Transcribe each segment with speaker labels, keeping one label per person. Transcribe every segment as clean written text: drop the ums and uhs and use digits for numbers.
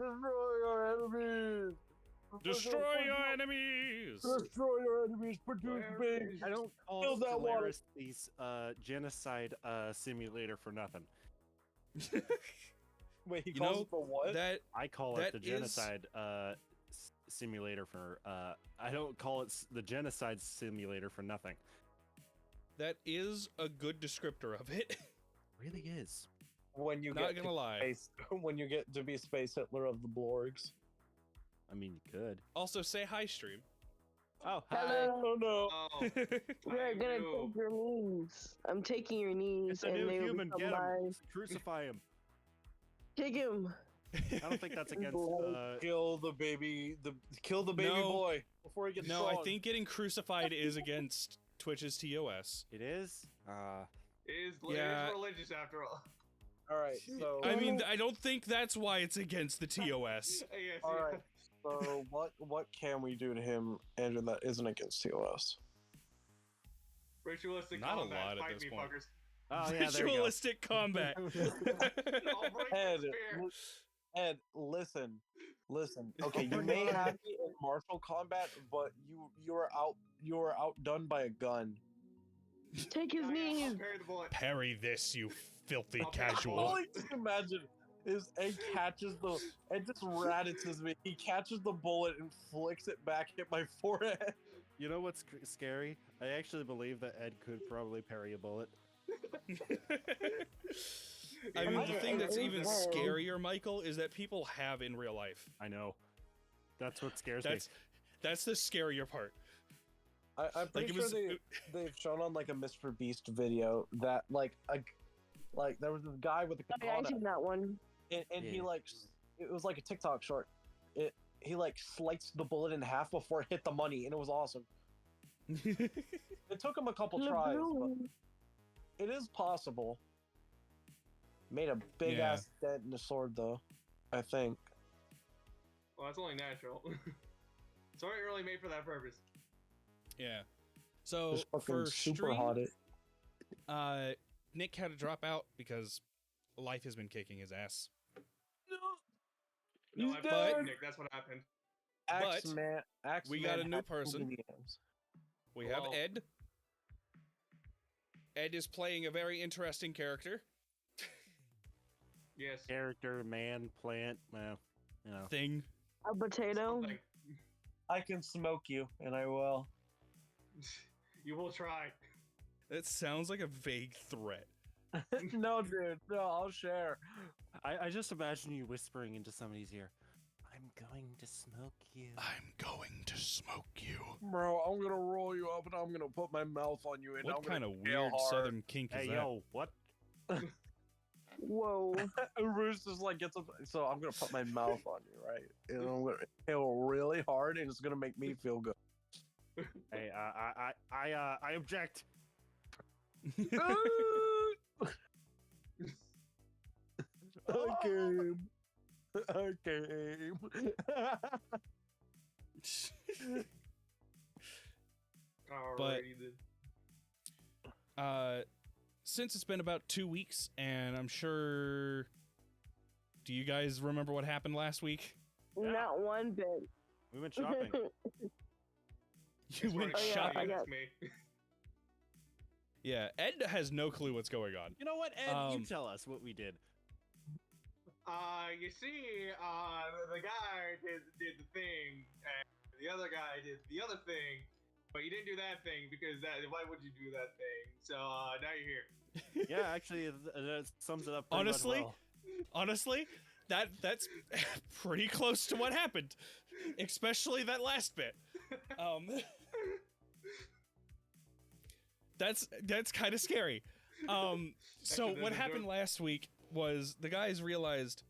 Speaker 1: Destroy your enemies!
Speaker 2: Destroy your enemies!
Speaker 1: Destroy your enemies! Produce babies!
Speaker 3: I don't call
Speaker 1: Fill that water.
Speaker 3: Solaris genocide simulator for nothing.
Speaker 1: Wait, he
Speaker 2: You
Speaker 1: calls
Speaker 2: know,
Speaker 1: it the what?
Speaker 3: I call
Speaker 2: That
Speaker 3: it the
Speaker 2: is-
Speaker 3: genocide simulator for. I don't call it the genocide simulator for nothing.
Speaker 2: That is a good descriptor of it.
Speaker 3: Really is.
Speaker 1: When you
Speaker 2: Not
Speaker 1: get
Speaker 2: gonna
Speaker 1: to
Speaker 2: lie.
Speaker 1: when you get to be Space Hitler of the Blorgs.
Speaker 3: I mean, you could.
Speaker 2: Also, say hi, stream.
Speaker 3: Oh,
Speaker 4: Hello.
Speaker 1: Oh no!
Speaker 5: Oh,
Speaker 4: We're gonna
Speaker 5: knew.
Speaker 4: take your knees. I'm taking your knees,
Speaker 3: It's a
Speaker 4: and
Speaker 3: new
Speaker 4: they will
Speaker 3: human.
Speaker 4: become
Speaker 3: Get him.
Speaker 4: mine.
Speaker 3: Crucify him.
Speaker 4: Take him.
Speaker 3: I don't think that's against.
Speaker 1: Kill the baby
Speaker 2: No.
Speaker 1: boy before he gets
Speaker 2: No, I
Speaker 1: strong.
Speaker 2: think getting crucified is against Twitch's TOS.
Speaker 3: It is.
Speaker 5: It is
Speaker 2: Yeah.
Speaker 5: religious after all.
Speaker 1: All right, so
Speaker 2: I mean, I don't think that's why it's against the TOS.
Speaker 5: Yes,
Speaker 1: all right, so what can we do to him, Andrew, that isn't against TOS?
Speaker 5: Ritualistic
Speaker 2: Not a
Speaker 5: combat.
Speaker 2: lot at
Speaker 5: Fight
Speaker 2: this
Speaker 5: me,
Speaker 2: point.
Speaker 5: fuckers.
Speaker 3: Oh yeah, there you go.
Speaker 2: Ritualistic combat.
Speaker 5: I'll break
Speaker 1: Ed,
Speaker 5: the spear.
Speaker 1: Ed, listen. Okay, you may have me in martial combat, but you were outdone by a gun.
Speaker 4: Take his
Speaker 5: I'll
Speaker 4: knees.
Speaker 5: parry the bullet.
Speaker 2: Parry this, you filthy
Speaker 5: I'll
Speaker 2: casual.
Speaker 1: All I can imagine is Ed just raditzes me. He catches the bullet and flicks it back at my forehead.
Speaker 3: You know what's scary? I actually believe that Ed could probably parry a bullet.
Speaker 2: I mean, the thing that's
Speaker 4: Yeah.
Speaker 2: even scarier, Michael, is that people have in real life.
Speaker 3: I know. That's what scares
Speaker 2: That's the scarier part.
Speaker 1: I'm pretty sure they've shown on like a Mr. Beast video that like there was this guy with a
Speaker 4: Oh, yeah, I
Speaker 1: katana
Speaker 4: seen that one.
Speaker 1: and he
Speaker 3: Yeah.
Speaker 1: like it was like a TikTok short. He like sliced the bullet in half before it hit the money, and it was awesome. It took him a couple tries, but it is possible. Made a big
Speaker 2: Yeah.
Speaker 1: ass dent in the sword though, I think.
Speaker 5: Well, that's only natural. It's already really made for that purpose.
Speaker 2: Yeah. So
Speaker 1: Just fucking
Speaker 2: for
Speaker 1: super hot
Speaker 2: stream,
Speaker 1: it.
Speaker 2: Nick had to drop out because life has been kicking his ass.
Speaker 5: No,
Speaker 1: He's
Speaker 5: I
Speaker 1: dead.
Speaker 5: played Nick. That's what happened.
Speaker 2: But we got a new
Speaker 1: had
Speaker 2: person.
Speaker 1: videos.
Speaker 2: We have
Speaker 5: Well-
Speaker 2: Ed. Ed is playing a very interesting character.
Speaker 5: Yes.
Speaker 3: character, man, plant, well, you know.
Speaker 2: Thing.
Speaker 4: A potato.
Speaker 5: Something.
Speaker 1: I can smoke you, and I will.
Speaker 5: You will try.
Speaker 2: That sounds like a vague threat.
Speaker 1: No, dude. No, I'll share.
Speaker 3: I just imagine you whispering into somebody's ear, I'm going to smoke you.
Speaker 2: I'm going to smoke you.
Speaker 1: Bro, I'm gonna roll you up and I'm gonna put my mouth on you and
Speaker 2: What
Speaker 1: I'm
Speaker 2: kind of
Speaker 1: gonna nail
Speaker 2: weird
Speaker 1: hard.
Speaker 2: southern kink is
Speaker 3: Hey,
Speaker 2: that?
Speaker 3: yo, what?
Speaker 4: Whoa.
Speaker 1: And Bruce just like gets up. So I'm gonna put my mouth on you, right? And I'm gonna inhale really hard and it's gonna make me feel good.
Speaker 3: Hey, I object.
Speaker 1: I came. I came.
Speaker 5: Alrighty then.
Speaker 2: Since it's been about 2 weeks, and I'm sure... Do you guys remember what happened last week?
Speaker 4: Not one bit.
Speaker 3: We went shopping.
Speaker 2: You went
Speaker 4: Oh, yeah,
Speaker 2: shopping.
Speaker 4: I got-
Speaker 5: me.
Speaker 2: Yeah, Ed has no clue what's going on.
Speaker 3: You know what, Ed?
Speaker 2: Um,
Speaker 3: You tell us what we did.
Speaker 5: You see, the guy did the thing, and the other guy did the other thing, but you didn't do that thing because why would you do that thing? So now you're here.
Speaker 3: Yeah, actually, that sums it up. pretty much
Speaker 2: Honestly,
Speaker 3: well.
Speaker 2: honestly, that's pretty close to what happened, especially that last bit. That's kind of scary. So what happened last week was the guys realized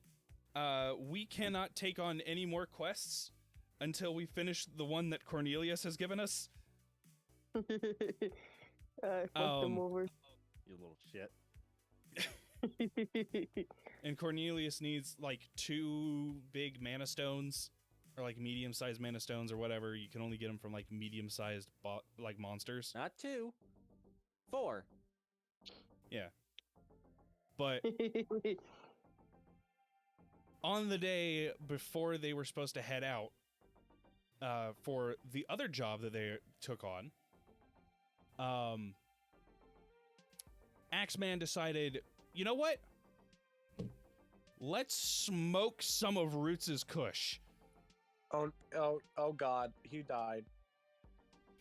Speaker 2: we cannot take on any more quests until we finish the one that Cornelius has given us.
Speaker 4: Fuck them over.
Speaker 3: You little shit.
Speaker 2: And Cornelius needs like 2 big mana stones or like medium-sized mana stones or whatever. You can only get them from like medium-sized like monsters.
Speaker 3: Not 2. 4.
Speaker 2: But on the day before they were supposed to head out for the other job that they took on, Axeman decided, you know what? Let's smoke some of Roots' Kush.
Speaker 1: Oh God, he died.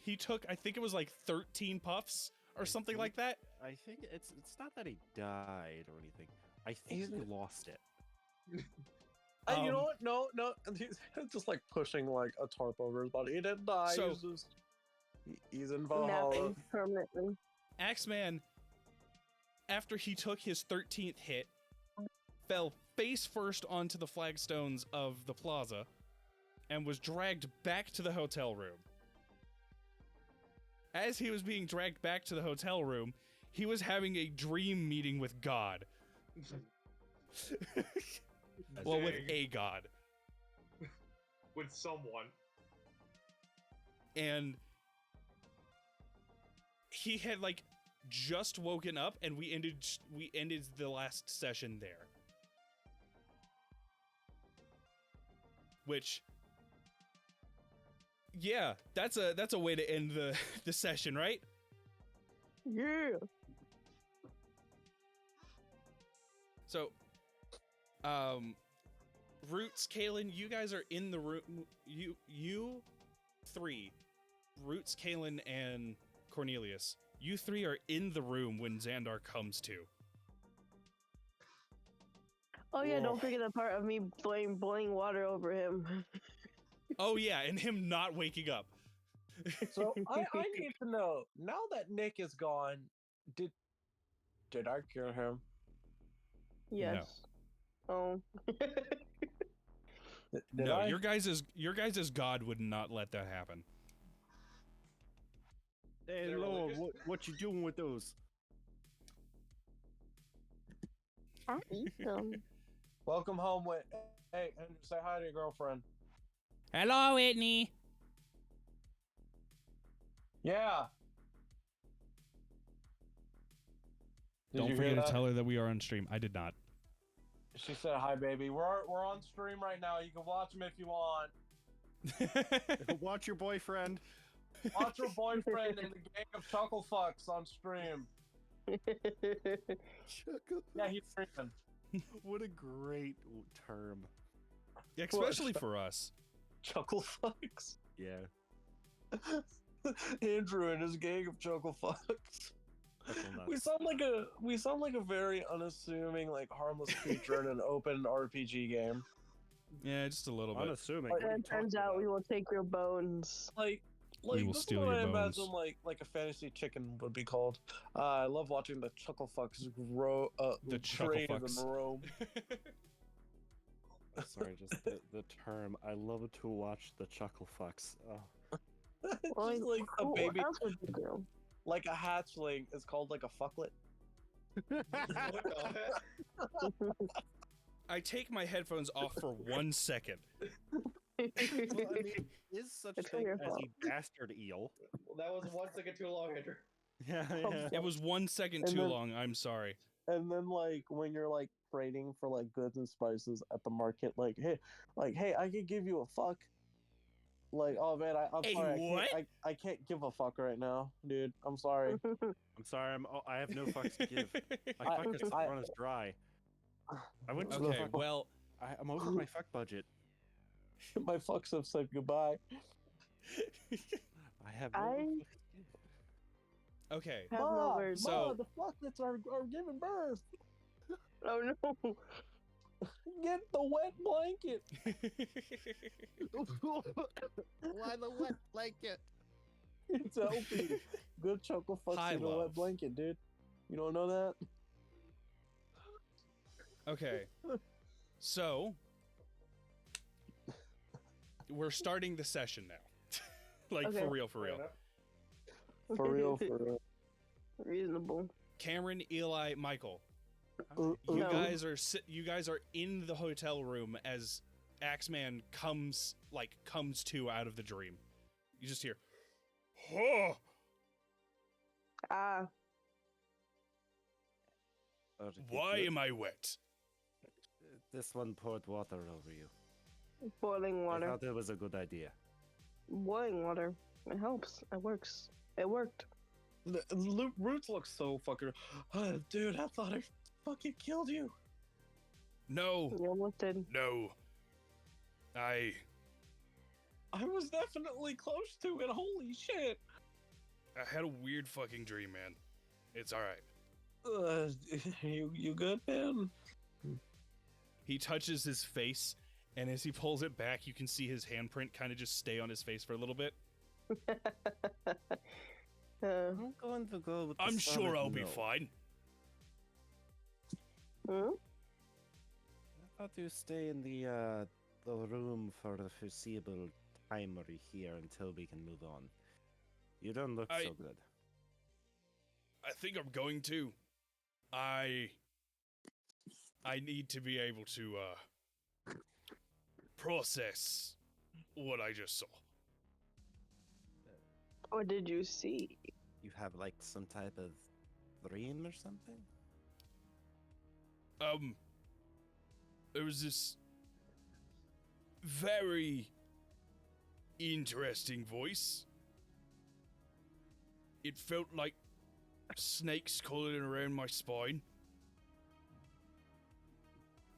Speaker 2: He took, I think it was like 13 puffs or something like that.
Speaker 3: I think it's not that he died or anything. I think he lost it.
Speaker 1: You know what? No, he's just like pushing like a tarp over his body. He didn't die.
Speaker 2: So-
Speaker 1: He's in Valhalla.
Speaker 4: Napping permanently.
Speaker 2: Axeman, after he took his 13th hit, fell face first onto the flagstones of the plaza and was dragged back to the hotel room. As he was being dragged back to the hotel room, he was having a dream meeting with God. Well, with a god.
Speaker 5: With someone.
Speaker 2: And he had like just woken up, and we ended the last session there. Which, yeah, that's a way to end the session, right?
Speaker 4: Yeah.
Speaker 2: So, Roots, Kalen, you guys are in the room. You three, Roots, Kalen, and Cornelius, you three are in the room when Xandar comes to.
Speaker 4: Oh yeah,
Speaker 1: Whoa.
Speaker 4: don't forget the part of me boiling water over him.
Speaker 2: Oh yeah, and him not waking up.
Speaker 1: So I need to know, now that Nick is gone, did I kill him?
Speaker 4: Yes. Oh.
Speaker 1: Did
Speaker 2: No,
Speaker 1: I?
Speaker 2: your guys' god would not let that happen.
Speaker 3: Hey,
Speaker 5: They're
Speaker 3: Lord,
Speaker 5: religious.
Speaker 3: what you doing with those?
Speaker 4: I eat them.
Speaker 1: Welcome home, with. Hey, Andrew, say hi to your girlfriend.
Speaker 2: Hello, Whitney.
Speaker 1: Yeah. Did
Speaker 2: Don't
Speaker 1: you
Speaker 2: forget
Speaker 1: hear
Speaker 2: to
Speaker 1: that?
Speaker 2: tell her that we are on stream. I did not.
Speaker 1: She said hi, baby. We're on stream right now. You can watch them if you want.
Speaker 3: Watch your boyfriend.
Speaker 1: Watch your boyfriend and the gang of chuckle fucks on stream. Yeah, he's streaming.
Speaker 3: What a great term.
Speaker 2: Especially for us.
Speaker 1: Chuckle fucks.
Speaker 3: Yeah.
Speaker 1: Andrew and his gang of chuckle fucks. We sound like a very unassuming, like harmless creature in an open RPG game.
Speaker 2: Yeah, just a little bit.
Speaker 3: Unassuming.
Speaker 1: Like,
Speaker 3: What are you
Speaker 4: And it turns
Speaker 3: talking
Speaker 4: out we
Speaker 3: about?
Speaker 4: will take your bones.
Speaker 1: Like
Speaker 2: We will
Speaker 1: this is
Speaker 2: steal
Speaker 1: what
Speaker 2: your
Speaker 1: I
Speaker 2: bones.
Speaker 1: imagine like a fantasy chicken would be called. I love watching the chuckle fucks grow.
Speaker 2: The chuckle
Speaker 1: graze
Speaker 2: fucks.
Speaker 1: and roam.
Speaker 3: Sorry, just the term. I love to watch the chuckle fucks. Oh.
Speaker 1: It's
Speaker 4: Well,
Speaker 1: just like a
Speaker 4: what
Speaker 1: baby,
Speaker 4: else would you do?
Speaker 1: like a hatchling is called like a fucklet.
Speaker 5: What the heck?
Speaker 2: I take my headphones off for 1 second.
Speaker 3: Well, I mean, is such a
Speaker 4: It's
Speaker 3: thing
Speaker 4: your
Speaker 3: as
Speaker 4: fault.
Speaker 3: a bastard eel.
Speaker 5: Well, that was 1 second too long, Andrew.
Speaker 3: Yeah, yeah.
Speaker 2: It was 1 second
Speaker 1: And
Speaker 2: too
Speaker 1: then-
Speaker 2: long. I'm sorry.
Speaker 1: And then like when you're like trading for like goods and spices at the market, like hey, I could give you a fuck. Like, oh man, I'm
Speaker 2: Hey,
Speaker 1: sorry,
Speaker 2: what?
Speaker 1: I can't give a fuck right now, dude. I'm sorry.
Speaker 3: I'm sorry. I have no fucks to give. My fuck is run is dry. I went to the
Speaker 2: Okay,
Speaker 3: fuck.
Speaker 2: well,
Speaker 3: I'm over my fuck budget.
Speaker 1: My fucks have said goodbye.
Speaker 3: I have no
Speaker 4: I-
Speaker 3: fucks to give.
Speaker 2: okay.
Speaker 4: Have no words.
Speaker 2: So-
Speaker 1: the fucklets are giving birth.
Speaker 4: Oh no.
Speaker 1: Get the wet blanket.
Speaker 3: Why the wet blanket?
Speaker 1: It's healthy. Good chuckle fucks
Speaker 2: High
Speaker 1: in a wet
Speaker 2: love.
Speaker 1: blanket, dude. You don't know that?
Speaker 2: Okay. So, we're starting the session now. Like,
Speaker 4: Okay.
Speaker 2: for real, for real.
Speaker 1: For real, for real.
Speaker 4: Reasonable.
Speaker 2: Cameron, Eli, Michael,
Speaker 1: Uh,
Speaker 2: you
Speaker 4: No.
Speaker 2: guys are in the hotel room as Axeman comes to out of the dream. You just hear, oh,
Speaker 4: Ah,
Speaker 2: why am I wet?
Speaker 3: This one poured water over you.
Speaker 4: boiling
Speaker 3: I
Speaker 4: water.
Speaker 3: thought it was a good idea.
Speaker 4: Boiling water. It helps. It works. It worked.
Speaker 1: Roots look so fucking. Dude, I thought I fucking killed you.
Speaker 2: No,
Speaker 4: You almost did.
Speaker 2: no. I
Speaker 1: was definitely close to it. Holy shit.
Speaker 2: had a weird fucking dream, man. It's all right.
Speaker 1: You good, man?
Speaker 2: He touches his face, and as he pulls it back, you can see his handprint kind of just stay on his face for a little bit.
Speaker 3: I'm going to go with the
Speaker 2: I'm sure
Speaker 3: solid
Speaker 2: I'll be
Speaker 3: no.
Speaker 2: fine.
Speaker 4: Hmm?
Speaker 3: I thought you stay in the room for the foreseeable time we're here until we can move on. You don't look so good.
Speaker 2: I think I'm going to. I need to be able to process what I just saw.
Speaker 4: What did you see?
Speaker 3: You have like some type of dream or something?
Speaker 2: There was this very interesting voice. It felt like snakes crawling around my spine.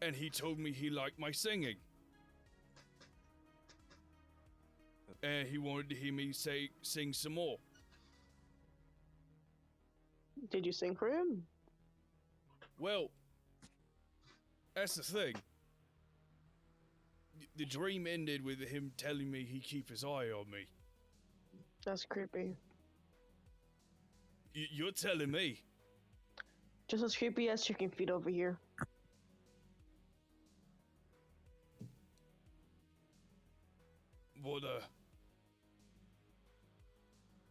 Speaker 2: And he told me he liked my singing. And he wanted to hear me sing some more.
Speaker 4: Did you sing for him?
Speaker 2: Well, that's the thing. The dream ended with him telling me he'd keep his eye on me.
Speaker 4: That's creepy.
Speaker 2: You're telling me.
Speaker 4: Just as creepy as chicken feet over here.
Speaker 2: What,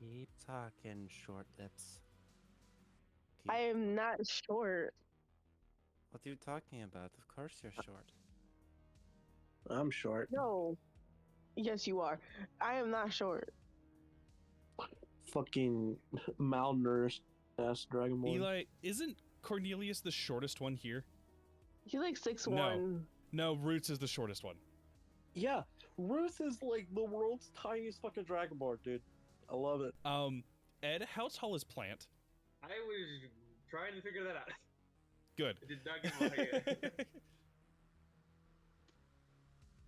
Speaker 3: Keep talking, short lips.
Speaker 4: I am not short.
Speaker 3: What are you talking about? Of course you're short.
Speaker 1: I'm short.
Speaker 4: No. Yes, you are. I am not short.
Speaker 1: Fucking malnourished ass dragonborn.
Speaker 2: Eli, isn't Cornelius the shortest one here?
Speaker 4: He's like 6'1".
Speaker 2: No, Roots is the shortest one.
Speaker 1: Yeah, Ruth is like the world's tiniest fucking dragonborn, dude. I love it.
Speaker 2: Ed, how tall is Plant?
Speaker 5: I was trying to figure that out.
Speaker 2: Good.
Speaker 5: I did not get my head.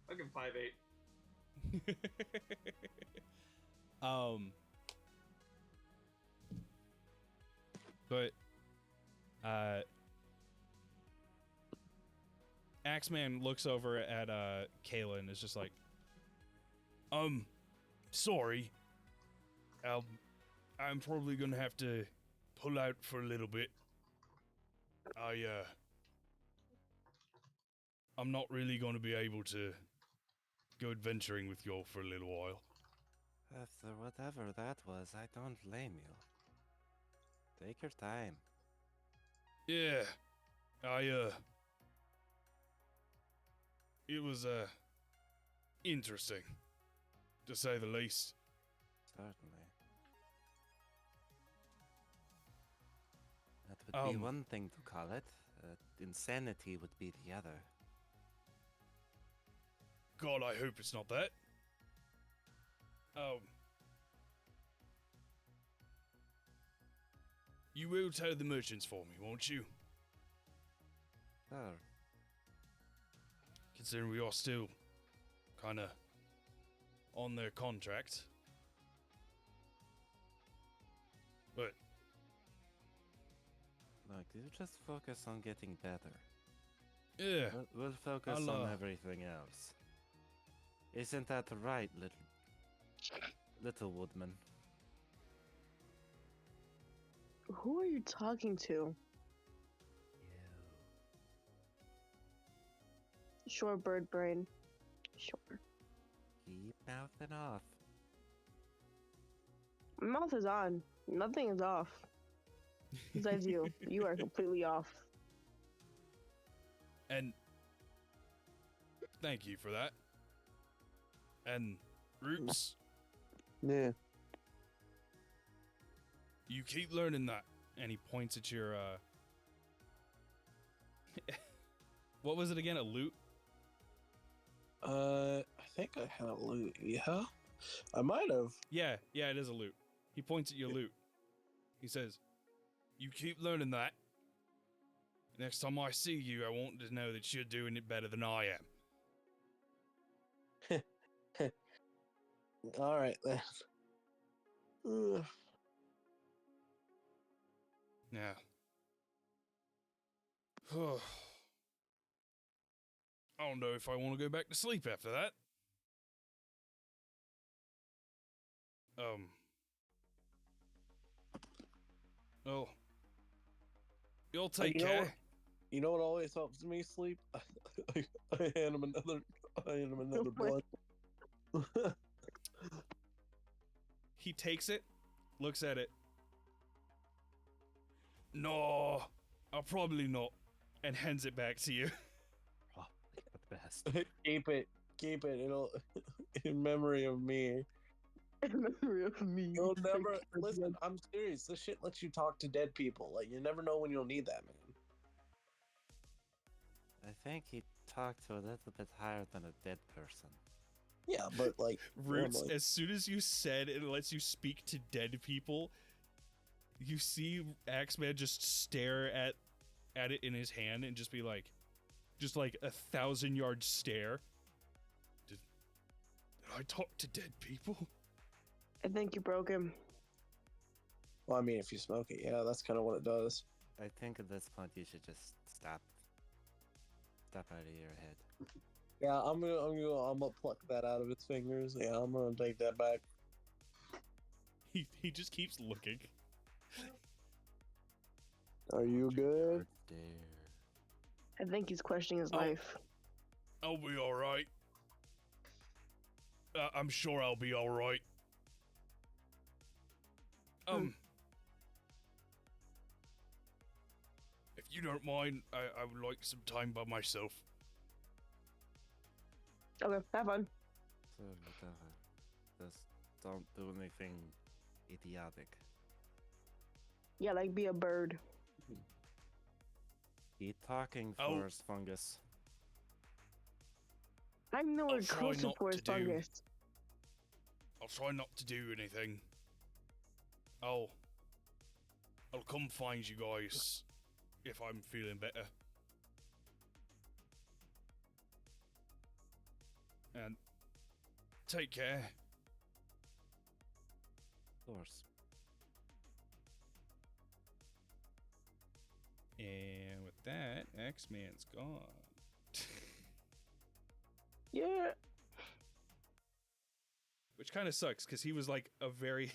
Speaker 5: I'll give him 5'8".
Speaker 2: But Axeman looks over at Kayla and is just like, sorry. I'm probably gonna have to pull out for a little bit. I'm not really gonna be able to go adventuring with y'all for a little while.
Speaker 3: After whatever that was, I don't blame you. Take your time.
Speaker 2: Yeah, it was, interesting, to say the least.
Speaker 3: Certainly. That would be one thing to call it. Insanity would be the other.
Speaker 2: God, I hope it's not that. You will tell the merchants for me, won't you?
Speaker 3: Sure.
Speaker 2: Considering we are still kinda on their contract. But
Speaker 3: Look, you just focus on getting better.
Speaker 2: yeah,
Speaker 3: We'll focus
Speaker 2: I'll,
Speaker 3: on everything else. Isn't that right, little woodman?
Speaker 4: Who are you talking to? Sure, bird brain. Sure.
Speaker 3: Keep mouthing off.
Speaker 4: My mouth is on. Nothing is off. Besides you. You are completely off.
Speaker 2: and Thank you for that. And Roots,
Speaker 1: Yeah.
Speaker 2: you keep learning that. And he points at your what was it again? A loot?
Speaker 1: I think I had a loot. Yeah, I might have.
Speaker 2: Yeah, it is a loot. He points at your loot. He says, "You keep learning that. Next time I see you, I want to know that you're doing it better than I am."
Speaker 1: All right then. Ugh.
Speaker 2: Yeah. I don't know if I want to go back to sleep after that. Oh. You'll take
Speaker 1: you know
Speaker 2: care.
Speaker 1: what? You know what always helps me sleep? I hand him another blood.
Speaker 2: He takes it, looks at it. No, I'll probably not, and hands it back to you.
Speaker 3: Probably the best.
Speaker 1: Keep it. It'll in memory of me.
Speaker 4: In memory of me.
Speaker 1: You'll never listen. I'm serious. This shit lets you talk to dead people. Like you never know when you'll need that, man.
Speaker 3: I think he talked to a little bit higher than a dead person.
Speaker 1: Yeah, but like
Speaker 2: Roots,
Speaker 1: normally.
Speaker 2: as soon as you said it lets you speak to dead people, you see Axeman just stare at it in his hand and just be like, just like 1,000-yard stare. Did I talk to dead people?
Speaker 4: I think you broke him.
Speaker 1: Well, I mean, if you smoke it, yeah, that's kind of what it does.
Speaker 3: I think at this point you should just stop out of your head.
Speaker 1: Yeah, I'm gonna pluck that out of its fingers. Yeah, I'm gonna take that back.
Speaker 2: He just keeps looking.
Speaker 1: Are you good?
Speaker 3: Dare.
Speaker 4: I think he's questioning his
Speaker 2: Oh.
Speaker 4: life.
Speaker 2: I'll be all right. I'm sure I'll be all right. If you don't mind, I would like some time by myself.
Speaker 4: Okay, have fun.
Speaker 3: So whatever. Just don't do anything idiotic.
Speaker 4: Yeah, like be a bird.
Speaker 3: Keep talking
Speaker 2: Oh.
Speaker 3: for us, fungus.
Speaker 4: I'm nowhere
Speaker 2: try
Speaker 4: close to
Speaker 2: not
Speaker 4: Forest
Speaker 2: to do.
Speaker 4: Fungus.
Speaker 2: I'll try not to do anything. I'll come find you guys if I'm feeling better. And take care.
Speaker 3: Of course.
Speaker 2: And with that, X-Man's gone.
Speaker 4: Yeah.
Speaker 2: Which kind of sucks, because he was like a very,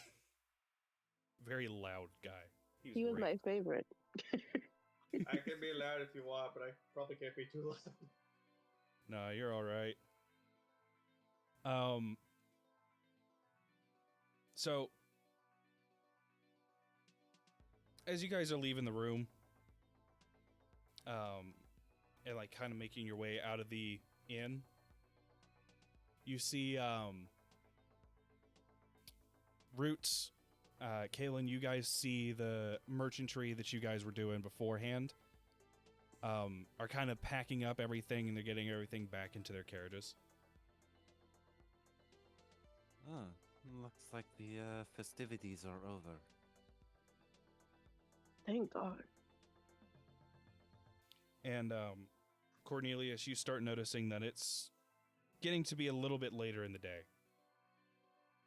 Speaker 2: very loud guy.
Speaker 4: He was
Speaker 2: great.
Speaker 4: my favorite.
Speaker 5: I can be loud if you want, but I probably can't be too loud.
Speaker 2: No, you're all right. So as you guys are leaving the room, and like kind of making your way out of the inn, you see, Roots, Kaylin, you guys see the merchantry that you guys were doing beforehand, are kind of packing up everything and they're getting everything back into their carriages.
Speaker 3: Oh, looks like the festivities are over.
Speaker 4: Thank God.
Speaker 2: And Cornelius, you start noticing that it's getting to be a little bit later in the day.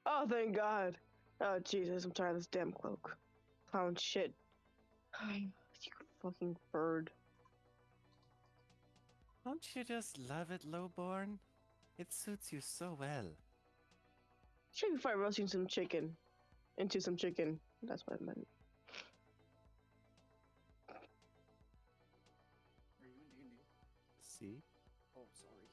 Speaker 4: Oh, thank God. Oh, Jesus, I'm tired of this damn cloak. Clown shit. You fucking bird.
Speaker 3: Don't you just love it, Lowborn? It suits you so well.
Speaker 4: Should be fine roasting some chicken. Into some chicken. That's what I meant.
Speaker 3: See?
Speaker 1: Oh, sorry.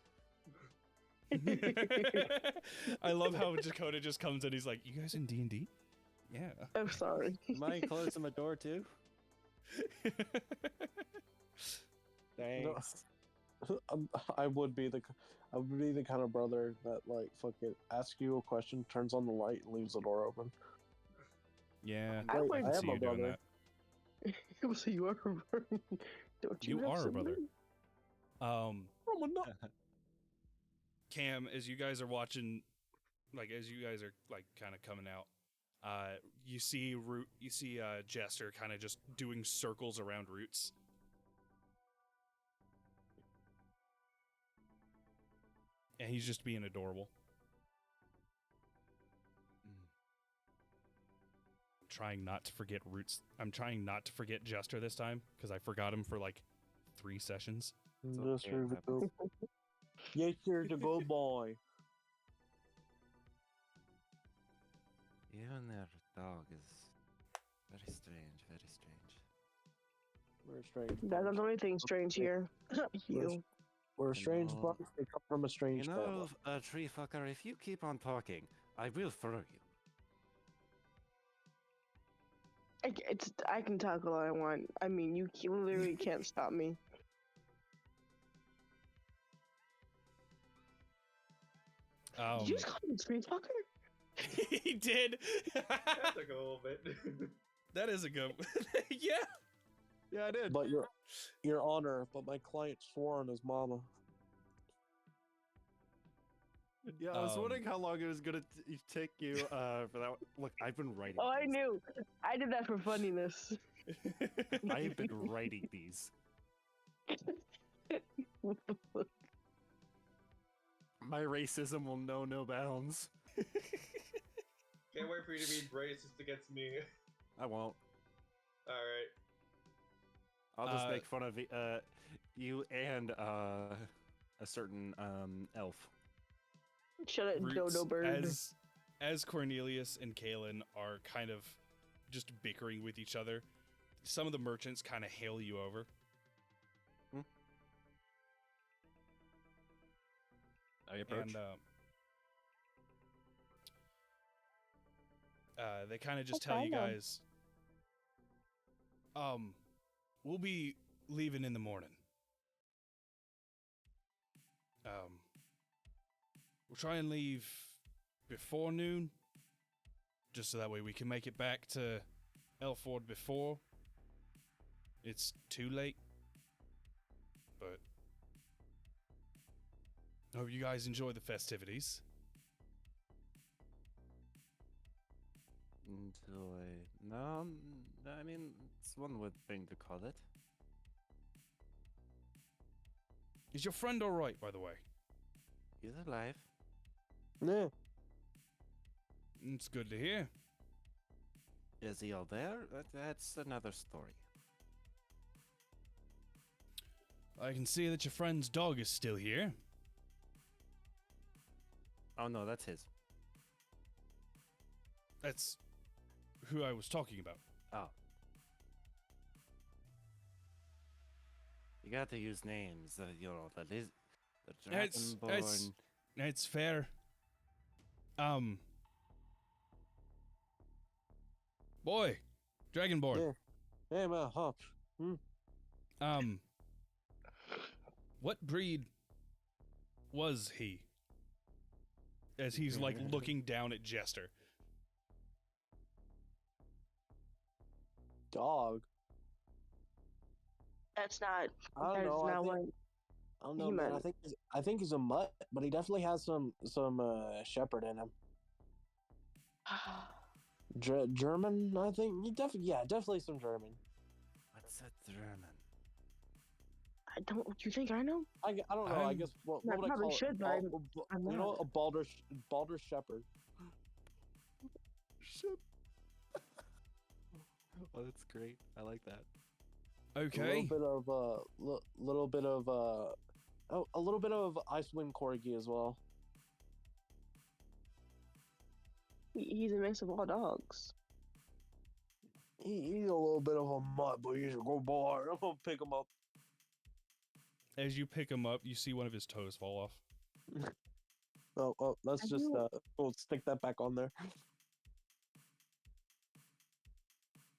Speaker 2: I love how Dakota just comes in. He's like, "You guys in D&D?" Yeah.
Speaker 4: I'm sorry.
Speaker 3: Mind closing my door too? Thanks.
Speaker 1: I would be I would be the kind of brother that like fucking asks you a question, turns on the light, and leaves the door open.
Speaker 2: Yeah,
Speaker 4: I
Speaker 1: Right,
Speaker 4: would-
Speaker 2: can
Speaker 1: I
Speaker 2: see
Speaker 1: am a
Speaker 2: you doing
Speaker 1: brother.
Speaker 2: that.
Speaker 4: So you are a brother. Don't you
Speaker 2: You
Speaker 4: have
Speaker 2: are a brother.
Speaker 4: siblings?
Speaker 1: I'm a nut.
Speaker 2: Cam, as you guys are watching, like as you guys are like kind of coming out, you see Jester kind of just doing circles around Roots. And he's just being adorable. Trying not to forget Roots. I'm trying not to forget Jester this time because I forgot him for like 3 sessions.
Speaker 3: It's okay, it happens.
Speaker 1: Yes, you're the good boy.
Speaker 3: Even their dog is very strange, very strange.
Speaker 1: We're strange.
Speaker 4: That's not the only thing strange here. You.
Speaker 1: We're a strange
Speaker 3: know-
Speaker 1: bunch. They come from a
Speaker 3: You
Speaker 1: strange family.
Speaker 3: know, tree fucker, if you keep on talking, I will throw you.
Speaker 4: I can talk all I want. I mean, you literally can't stop me. Did you just call me a tree fucker?
Speaker 2: He did.
Speaker 5: That took a little bit.
Speaker 2: That is a good. Yeah.
Speaker 3: Yeah, I did.
Speaker 1: But your honor, but my client swore on his mama.
Speaker 3: Yeah, I was
Speaker 2: Um,
Speaker 3: wondering how long it was gonna take you for that. Look, I've been writing.
Speaker 4: Oh, I
Speaker 3: these.
Speaker 4: knew. I did that for funniness.
Speaker 3: I've been writing these. My racism will know no bounds.
Speaker 5: Can't wait for you to be racist against me.
Speaker 3: I won't.
Speaker 5: Alright.
Speaker 3: I'll just
Speaker 2: Uh,
Speaker 3: make fun of you and a certain elf.
Speaker 4: Shut it,
Speaker 2: Roots,
Speaker 4: dodo bird.
Speaker 2: as Cornelius and Kalen are kind of just bickering with each other, some of the merchants kind of hail you over.
Speaker 3: I approach.
Speaker 2: And they kind of just
Speaker 4: Oh,
Speaker 2: tell you
Speaker 4: I know.
Speaker 2: guys, we'll be leaving in the morning. We'll try and leave before noon, just so that way we can make it back to Elford before it's too late. But I hope you guys enjoy the festivities.
Speaker 3: Enjoy. No, I mean, it's one good thing to call it.
Speaker 2: Is your friend all right, by the way?
Speaker 3: He's alive.
Speaker 1: Yeah.
Speaker 2: It's good to hear.
Speaker 3: Is he all there? That's another story.
Speaker 2: I can see that your friend's dog is still here.
Speaker 3: Oh no, that's his.
Speaker 2: That's who I was talking about.
Speaker 3: Oh. You got to use names. You know, the Dragonborn.
Speaker 2: It's fair. Boy, Dragonborn.
Speaker 1: Yeah. Hey man, huh?
Speaker 2: What breed was he? As he's like looking down at Jester.
Speaker 1: Dog.
Speaker 4: That's not.
Speaker 1: I don't
Speaker 4: That is
Speaker 1: know.
Speaker 4: not what.
Speaker 1: I don't know,
Speaker 4: he
Speaker 1: man.
Speaker 4: meant.
Speaker 1: I think he's a mutt, but he definitely has some shepherd in him. German, I think. Definitely some German.
Speaker 3: What's a German?
Speaker 4: I don't. Do you think I know?
Speaker 1: I don't know. I
Speaker 2: I'm-
Speaker 1: guess what
Speaker 4: I
Speaker 1: would I
Speaker 4: probably
Speaker 1: call it?
Speaker 4: should, but I'm
Speaker 1: you know,
Speaker 4: not.
Speaker 1: a Balder shepherd.
Speaker 3: Shit. Oh, that's great. I like that.
Speaker 2: Okay.
Speaker 1: A little bit of Icewind Corgi as well.
Speaker 4: He's a mix of all dogs.
Speaker 1: He's a little bit of a mutt, but he's a good boy. I'm gonna pick him up.
Speaker 2: As you pick him up, you see one of his toes fall off.
Speaker 1: Oh, let's
Speaker 4: I
Speaker 1: just
Speaker 4: do-
Speaker 1: we'll stick that back on there.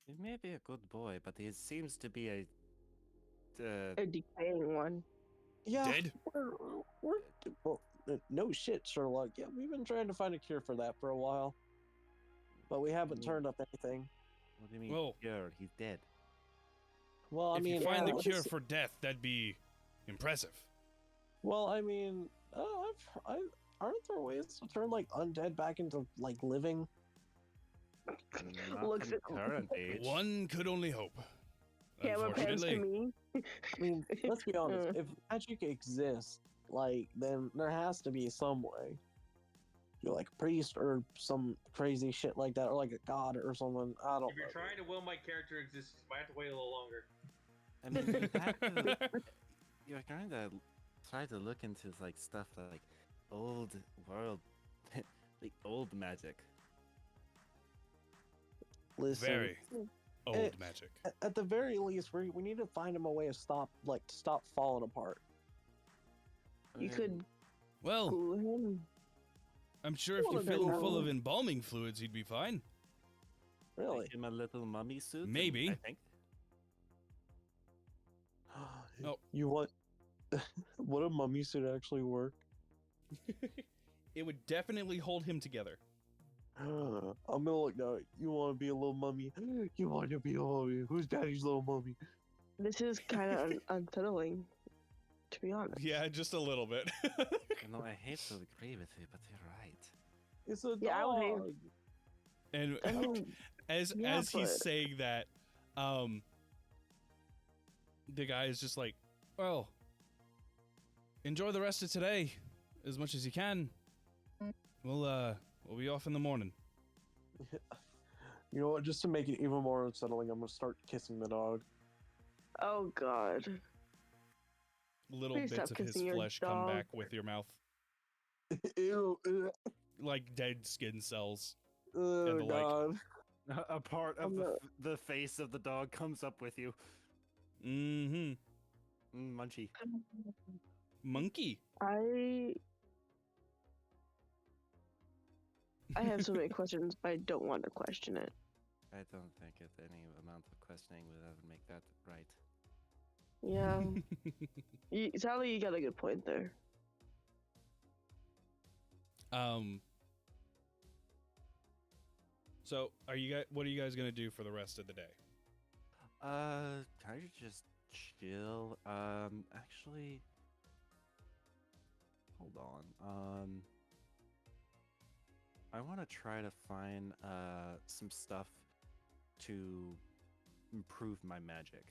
Speaker 3: He may be a good boy, but he seems to be a
Speaker 4: A decaying one.
Speaker 1: Yeah,
Speaker 2: Dead?
Speaker 1: we're well, no shit, Sherlock. Yeah, we've been trying to find a cure for that for a while, but we haven't turned up anything.
Speaker 3: What do you mean?
Speaker 2: Well,
Speaker 3: Cured? He's dead.
Speaker 1: Well, I
Speaker 2: if
Speaker 1: mean,
Speaker 2: you find the
Speaker 4: yeah.
Speaker 2: cure for death, that'd be impressive.
Speaker 1: well, I mean, aren't there ways to turn like undead back into like living?
Speaker 3: Not
Speaker 4: Looks
Speaker 3: from
Speaker 4: at-
Speaker 3: current age.
Speaker 2: One could only hope.
Speaker 4: Camera pans to
Speaker 2: Unfortunately.
Speaker 4: me.
Speaker 1: I mean, let's be honest. If magic exists, like, then there has to be some way. You're like a priest or some crazy shit like that, or like a god or something. I don't
Speaker 5: If you're
Speaker 1: know.
Speaker 5: trying to will my character existence, might have to wait a little longer.
Speaker 3: I mean, you have to, you're going to try to look into like stuff like old world, like old magic.
Speaker 1: Listen,
Speaker 2: Very old
Speaker 1: Eh,
Speaker 2: magic.
Speaker 1: at the very least, we need to find him a way to stop falling apart.
Speaker 3: I
Speaker 4: You
Speaker 3: mean,
Speaker 4: could
Speaker 2: Well,
Speaker 4: cool him.
Speaker 2: I'm sure if you
Speaker 1: Well,
Speaker 2: fill him full
Speaker 4: no.
Speaker 2: of embalming fluids, he'd be fine.
Speaker 1: Really?
Speaker 3: make him a little mummy suit. and
Speaker 2: Maybe.
Speaker 3: I think.
Speaker 2: Oh.
Speaker 1: You want? Would a mummy suit actually work?
Speaker 2: It would definitely hold him together.
Speaker 1: I'm gonna look now. You want to be a little mummy? You want to be a mummy? Who's daddy's little mummy?
Speaker 4: This is kind of unsettling, to be honest.
Speaker 2: Yeah, just a little bit.
Speaker 3: You know, I hate to agree with you, but you're right.
Speaker 1: It's a
Speaker 4: Yeah, I would hate-
Speaker 1: dog.
Speaker 2: And
Speaker 4: I mean,
Speaker 2: as
Speaker 4: yeah,
Speaker 2: he's
Speaker 4: but-
Speaker 2: saying that, the guy is just like, well, enjoy the rest of today as much as you can. We'll be off in the morning.
Speaker 1: You know what? Just to make it even more unsettling, I'm gonna start kissing the dog.
Speaker 4: oh god.
Speaker 2: Little
Speaker 4: Please
Speaker 2: bits
Speaker 4: stop
Speaker 2: of his
Speaker 4: kissing your
Speaker 2: flesh come
Speaker 4: dog.
Speaker 2: back with your mouth,
Speaker 1: Ew.
Speaker 2: like dead skin cells.
Speaker 1: Oh
Speaker 2: And the like.
Speaker 1: god.
Speaker 3: A part of
Speaker 4: I'm
Speaker 3: the face of the dog comes up with you.
Speaker 2: Mm-hmm.
Speaker 3: Munchy.
Speaker 2: Monkey.
Speaker 4: I have so many questions, but I don't want to question it.
Speaker 3: I don't think that any amount of questioning would ever make that right.
Speaker 4: Yeah. Sally, you got a good point there.
Speaker 2: So are you guys? What are you guys gonna do for the rest of the day?
Speaker 3: Kind of just chill. Actually, hold on. I want to try to find some stuff to improve my magic.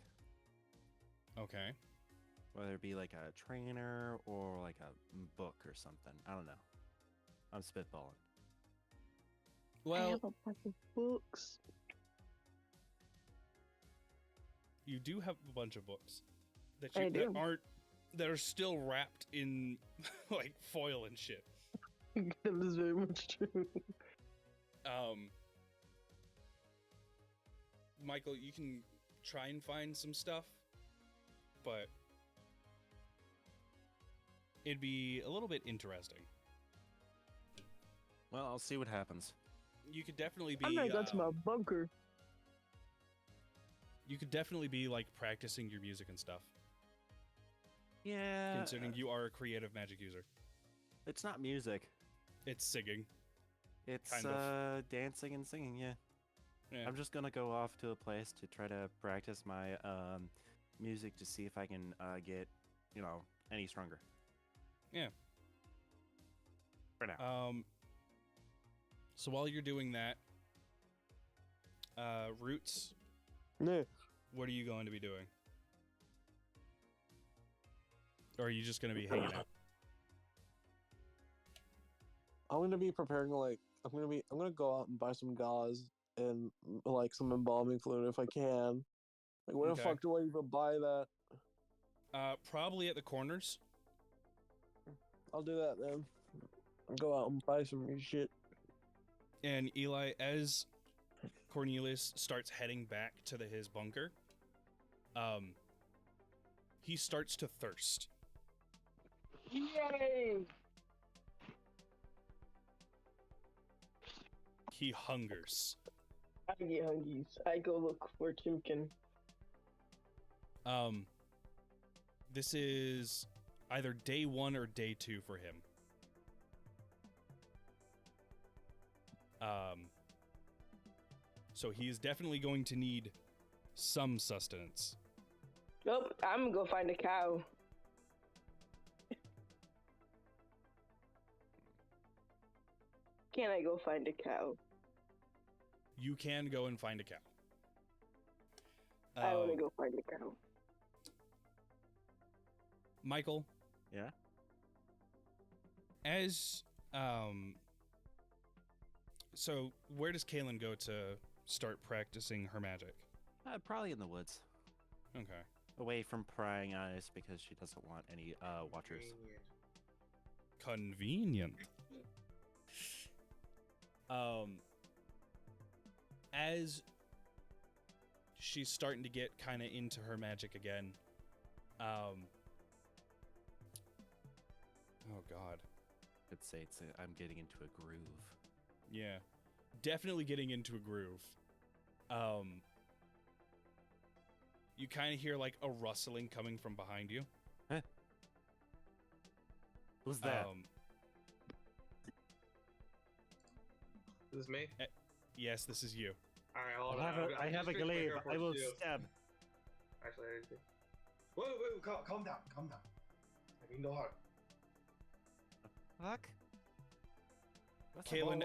Speaker 2: Okay.
Speaker 3: Whether it be like a trainer or like a book or something. I don't know. I'm spitballing.
Speaker 4: I
Speaker 2: Well,
Speaker 4: have a bunch of books.
Speaker 2: you do have a bunch of books that
Speaker 4: I
Speaker 2: you that
Speaker 4: do.
Speaker 2: aren't that are still wrapped in like foil and shit.
Speaker 4: That is very much true.
Speaker 2: Michael, you can try and find some stuff, but it'd be a little bit interesting.
Speaker 3: Well, I'll see what happens.
Speaker 2: You could definitely be.
Speaker 4: I'm gonna go to my bunker.
Speaker 2: You could definitely be like practicing your music and stuff,
Speaker 3: Yeah.
Speaker 2: considering you are a creative magic user.
Speaker 3: It's not music.
Speaker 2: It's singing.
Speaker 3: It's
Speaker 2: Kind of.
Speaker 3: dancing and singing. Yeah.
Speaker 2: Yeah.
Speaker 3: I'm just gonna go off to a place to try to practice my music to see if I can get any stronger.
Speaker 2: Yeah.
Speaker 3: For now.
Speaker 2: So while you're doing that, Roots,
Speaker 1: No.
Speaker 2: what are you going to be doing? Or are you just going to be hanging out?
Speaker 1: I'm gonna be preparing I'm gonna go out and buy some gauze and like some embalming fluid if I can. Like where
Speaker 2: Okay.
Speaker 1: the fuck do I even buy that?
Speaker 2: Probably at the corners.
Speaker 1: I'll do that then. I'll go out and buy some shit.
Speaker 2: And Eli, as Cornelius starts heading back to his bunker, he starts to thirst.
Speaker 4: Yay!
Speaker 2: He hungers.
Speaker 4: I get hungry. I go look for Chimkin.
Speaker 2: This is either day 1 or day 2 for him. So he is definitely going to need some sustenance.
Speaker 4: Nope, I'm gonna go find a cow. Can I go find a cow?
Speaker 2: You can go and find a cow.
Speaker 4: I want to go find a cow.
Speaker 2: Michael?
Speaker 3: Yeah?
Speaker 2: As, so where does Kaylin go to start practicing her magic?
Speaker 3: Probably in the woods.
Speaker 2: Okay.
Speaker 3: Away from prying eyes because she doesn't want any watchers.
Speaker 2: Convenient. As she's starting to get kind of into her magic again, oh god.
Speaker 3: I'd say I'm getting into a groove.
Speaker 2: Yeah. Definitely getting into a groove. You kind of hear like a rustling coming from behind you.
Speaker 3: Huh? Who's that?
Speaker 5: This is me?
Speaker 2: Yes, this is you.
Speaker 5: Alright, hold on.
Speaker 3: I have a glaive. I will stab.
Speaker 5: Actually, I did. Whoa, calm down. I mean, no heart.
Speaker 3: Fuck?
Speaker 2: Kaylin,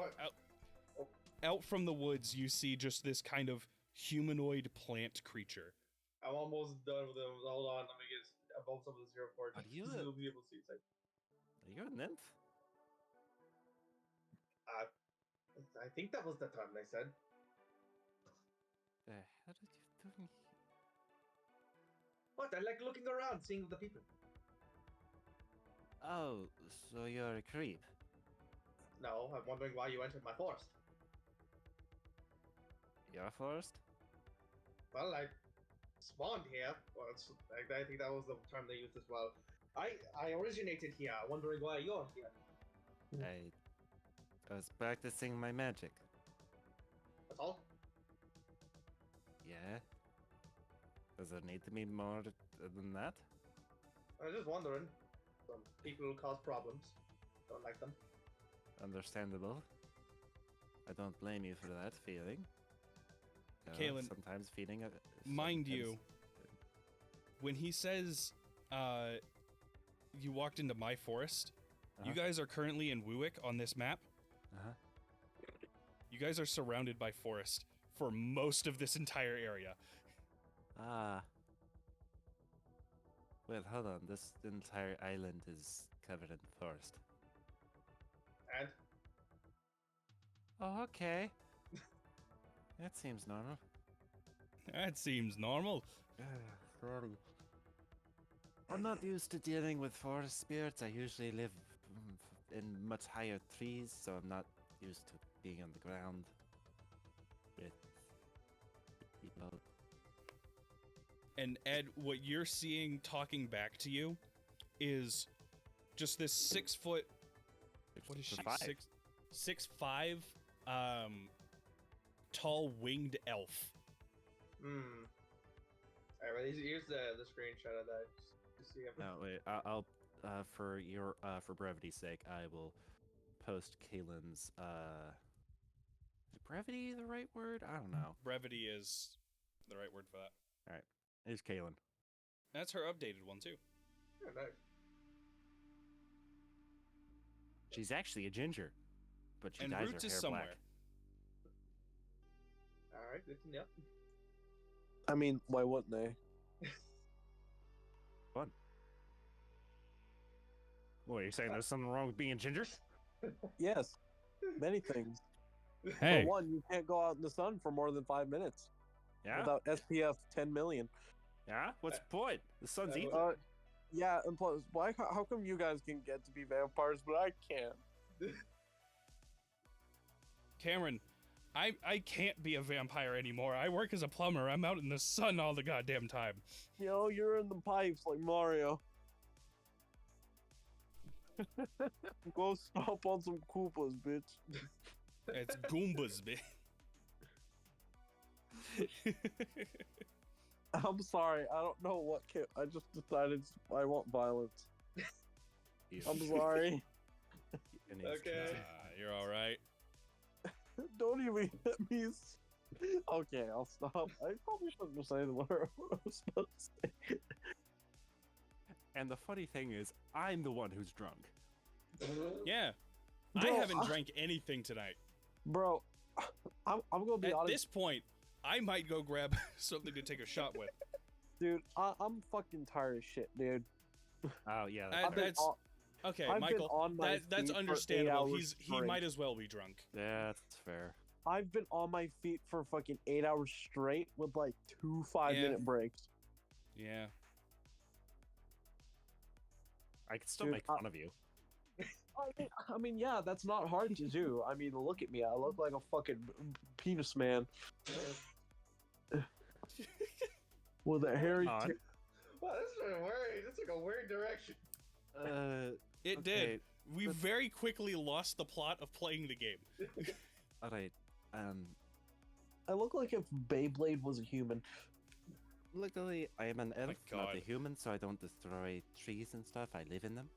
Speaker 2: out from the woods, you see just this kind of humanoid plant creature.
Speaker 5: I'm almost done with them. Hold on, let me get above some of the 0 4.
Speaker 3: Are you
Speaker 5: You'll be able to see it.
Speaker 3: Are you a nymph?
Speaker 5: I think that was the term they said.
Speaker 3: The hell are you doing?
Speaker 5: What? I like looking around, seeing the people.
Speaker 3: Oh, so you're a creep.
Speaker 5: No, I'm wondering why you entered my forest.
Speaker 3: Your forest?
Speaker 5: Well, I spawned here. Well, I think that was the term they used as well. I originated here, wondering why you're here.
Speaker 3: I was practicing my magic.
Speaker 5: That's all?
Speaker 3: Yeah? Does there need to be more than that?
Speaker 5: I was just wondering. Some people cause problems. Don't like them.
Speaker 3: Understandable. I don't blame you for that feeling.
Speaker 2: Kaylin,
Speaker 3: sometimes feeling
Speaker 2: mind you, when he says, you walked into my forest, you guys are currently in Woowick on this map. You guys are surrounded by forest for most of this entire area.
Speaker 3: Ah. Well, hold on. This entire island is covered in forest.
Speaker 5: And?
Speaker 3: Oh, okay. That seems normal.
Speaker 2: That seems normal.
Speaker 3: Sorry. I'm not used to dealing with forest spirits. I usually live in much higher trees, so I'm not used to being on the ground with people.
Speaker 2: And Ed, what you're seeing talking back to you is just this 6 foot. What is she? 6'5", tall winged elf.
Speaker 5: Alright, here's the screenshot of that. Just see him.
Speaker 3: No, wait. I'll for brevity's sake, I will post Kaylin's. Is brevity the right word? I don't know.
Speaker 2: Brevity is the right word for that.
Speaker 3: All right, here's Kaylin.
Speaker 2: That's her updated one too.
Speaker 5: Yeah, nice.
Speaker 3: She's actually a ginger, but she
Speaker 2: And
Speaker 3: dyes
Speaker 2: Roots
Speaker 3: her
Speaker 2: is
Speaker 3: hair
Speaker 2: somewhere.
Speaker 3: black.
Speaker 5: Alright, good to know.
Speaker 1: I mean, why wouldn't they?
Speaker 3: Fun. What, are you saying there's something wrong with being ginger?
Speaker 1: Yes, many things.
Speaker 2: Hey,
Speaker 1: For one, you can't go out in the sun for more than 5 minutes
Speaker 3: Yeah?
Speaker 1: without SPF 10 million.
Speaker 3: Yeah? What's the point? The sun's easy.
Speaker 1: Yeah, and plus, why? How come you guys can get to be vampires, but I can't?
Speaker 2: Cameron, I can't be a vampire anymore. I work as a plumber. I'm out in the sun all the goddamn time.
Speaker 1: You know, you're in the pipes like Mario. Go stomp on some Koopas, bitch.
Speaker 2: It's Goombas, bitch.
Speaker 1: I'm sorry, I don't know what I just decided I want violence. I'm sorry.
Speaker 5: Okay.
Speaker 2: You're all right.
Speaker 1: Don't even hit me. Okay, I'll stop. I probably shouldn't have said what I was supposed to say.
Speaker 3: And the funny thing is, I'm the one who's drunk.
Speaker 2: Yeah. I
Speaker 1: Bro,
Speaker 2: haven't drank anything tonight.
Speaker 1: Bro, I'm gonna be
Speaker 2: At
Speaker 1: honest.
Speaker 2: this point, I might go grab something to take a shot with.
Speaker 1: Dude, I'm fucking tired of shit, dude.
Speaker 3: Oh yeah,
Speaker 2: That's okay,
Speaker 1: I've been
Speaker 2: Michael.
Speaker 1: on my
Speaker 2: That's
Speaker 1: feet for 8
Speaker 2: understandable.
Speaker 1: hours
Speaker 2: He
Speaker 1: straight.
Speaker 2: might as well be drunk.
Speaker 3: that's fair.
Speaker 1: I've been on my feet for fucking 8 hours straight with like 2 5-minute breaks.
Speaker 2: Yeah.
Speaker 3: I can still
Speaker 1: Dude,
Speaker 3: make fun of you.
Speaker 1: I mean, yeah, that's not hard to do. I mean, look at me. I look like a fucking penis man. With a hairy.
Speaker 3: On.
Speaker 5: Wow, this is weird. This took a weird direction.
Speaker 2: It
Speaker 3: Okay,
Speaker 2: did. We very quickly lost the plot of playing the game.
Speaker 3: all right.
Speaker 1: I look like if Beyblade was a human.
Speaker 3: Luckily, I am an elf, not a
Speaker 2: God.
Speaker 3: human, so I don't destroy trees and stuff. I live in them.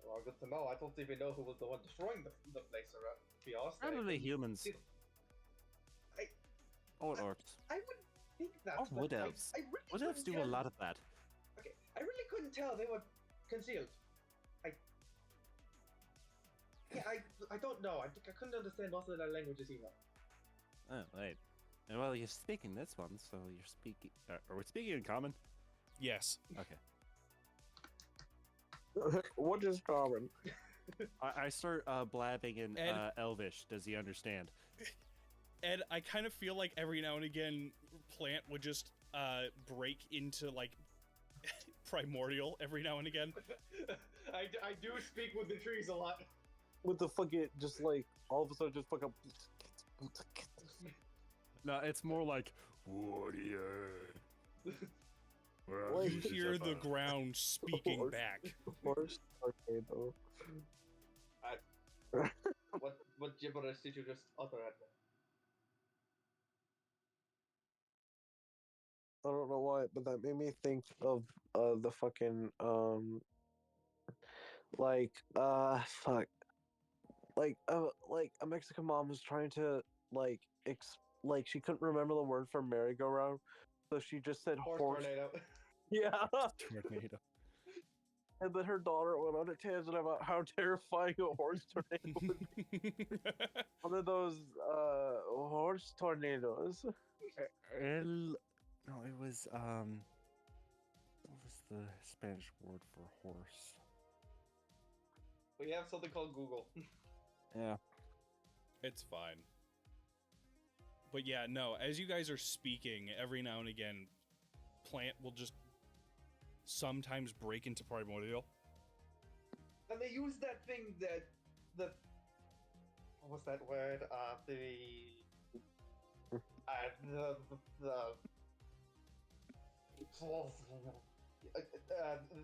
Speaker 5: Well, good to know. I don't even know who was the one destroying the place around. To be honest,
Speaker 3: Probably humans
Speaker 5: I-
Speaker 3: or orcs.
Speaker 5: I would think that.
Speaker 3: Or
Speaker 5: but
Speaker 3: wood elves.
Speaker 5: I really
Speaker 3: Wood elves
Speaker 5: couldn't
Speaker 3: do a
Speaker 5: tell-
Speaker 3: lot of that.
Speaker 5: Okay, I really couldn't tell they were concealed. I don't know. I couldn't understand most of their languages either.
Speaker 3: Oh, right. And well, you're speaking this one, so you're speaking. Are we speaking in common?
Speaker 2: Yes.
Speaker 3: Okay.
Speaker 1: What is common?
Speaker 3: I start blabbing in
Speaker 2: Ed-
Speaker 3: Elvish. Does he understand?
Speaker 2: Ed, I kind of feel like every now and again, Plant would just break into like primordial every now and again.
Speaker 5: I do speak with the trees a lot.
Speaker 1: With the fucking, just like, all of a sudden, just fucking.
Speaker 3: No, it's more like warrior.
Speaker 1: Like-
Speaker 2: You hear the ground speaking back.
Speaker 1: Horse tornado.
Speaker 5: What gibberish did you just utter at me?
Speaker 1: I don't know why, but that made me think of the fucking fuck, like a Mexican mom was trying to like she couldn't remember the word for merry-go-round, so she just said
Speaker 5: Horse
Speaker 1: horse.
Speaker 5: tornado.
Speaker 1: Yeah,
Speaker 3: Tornado.
Speaker 1: and then her daughter went on a tangent about how terrifying a horse tornado would be. One of those horse tornadoes.
Speaker 3: No, it was what was the Spanish word for horse?
Speaker 5: We have something called Google.
Speaker 3: Yeah.
Speaker 2: It's fine. But yeah, no, as you guys are speaking, every now and again, Plant will just sometimes break into primordial.
Speaker 5: And they use that thing that what was that word?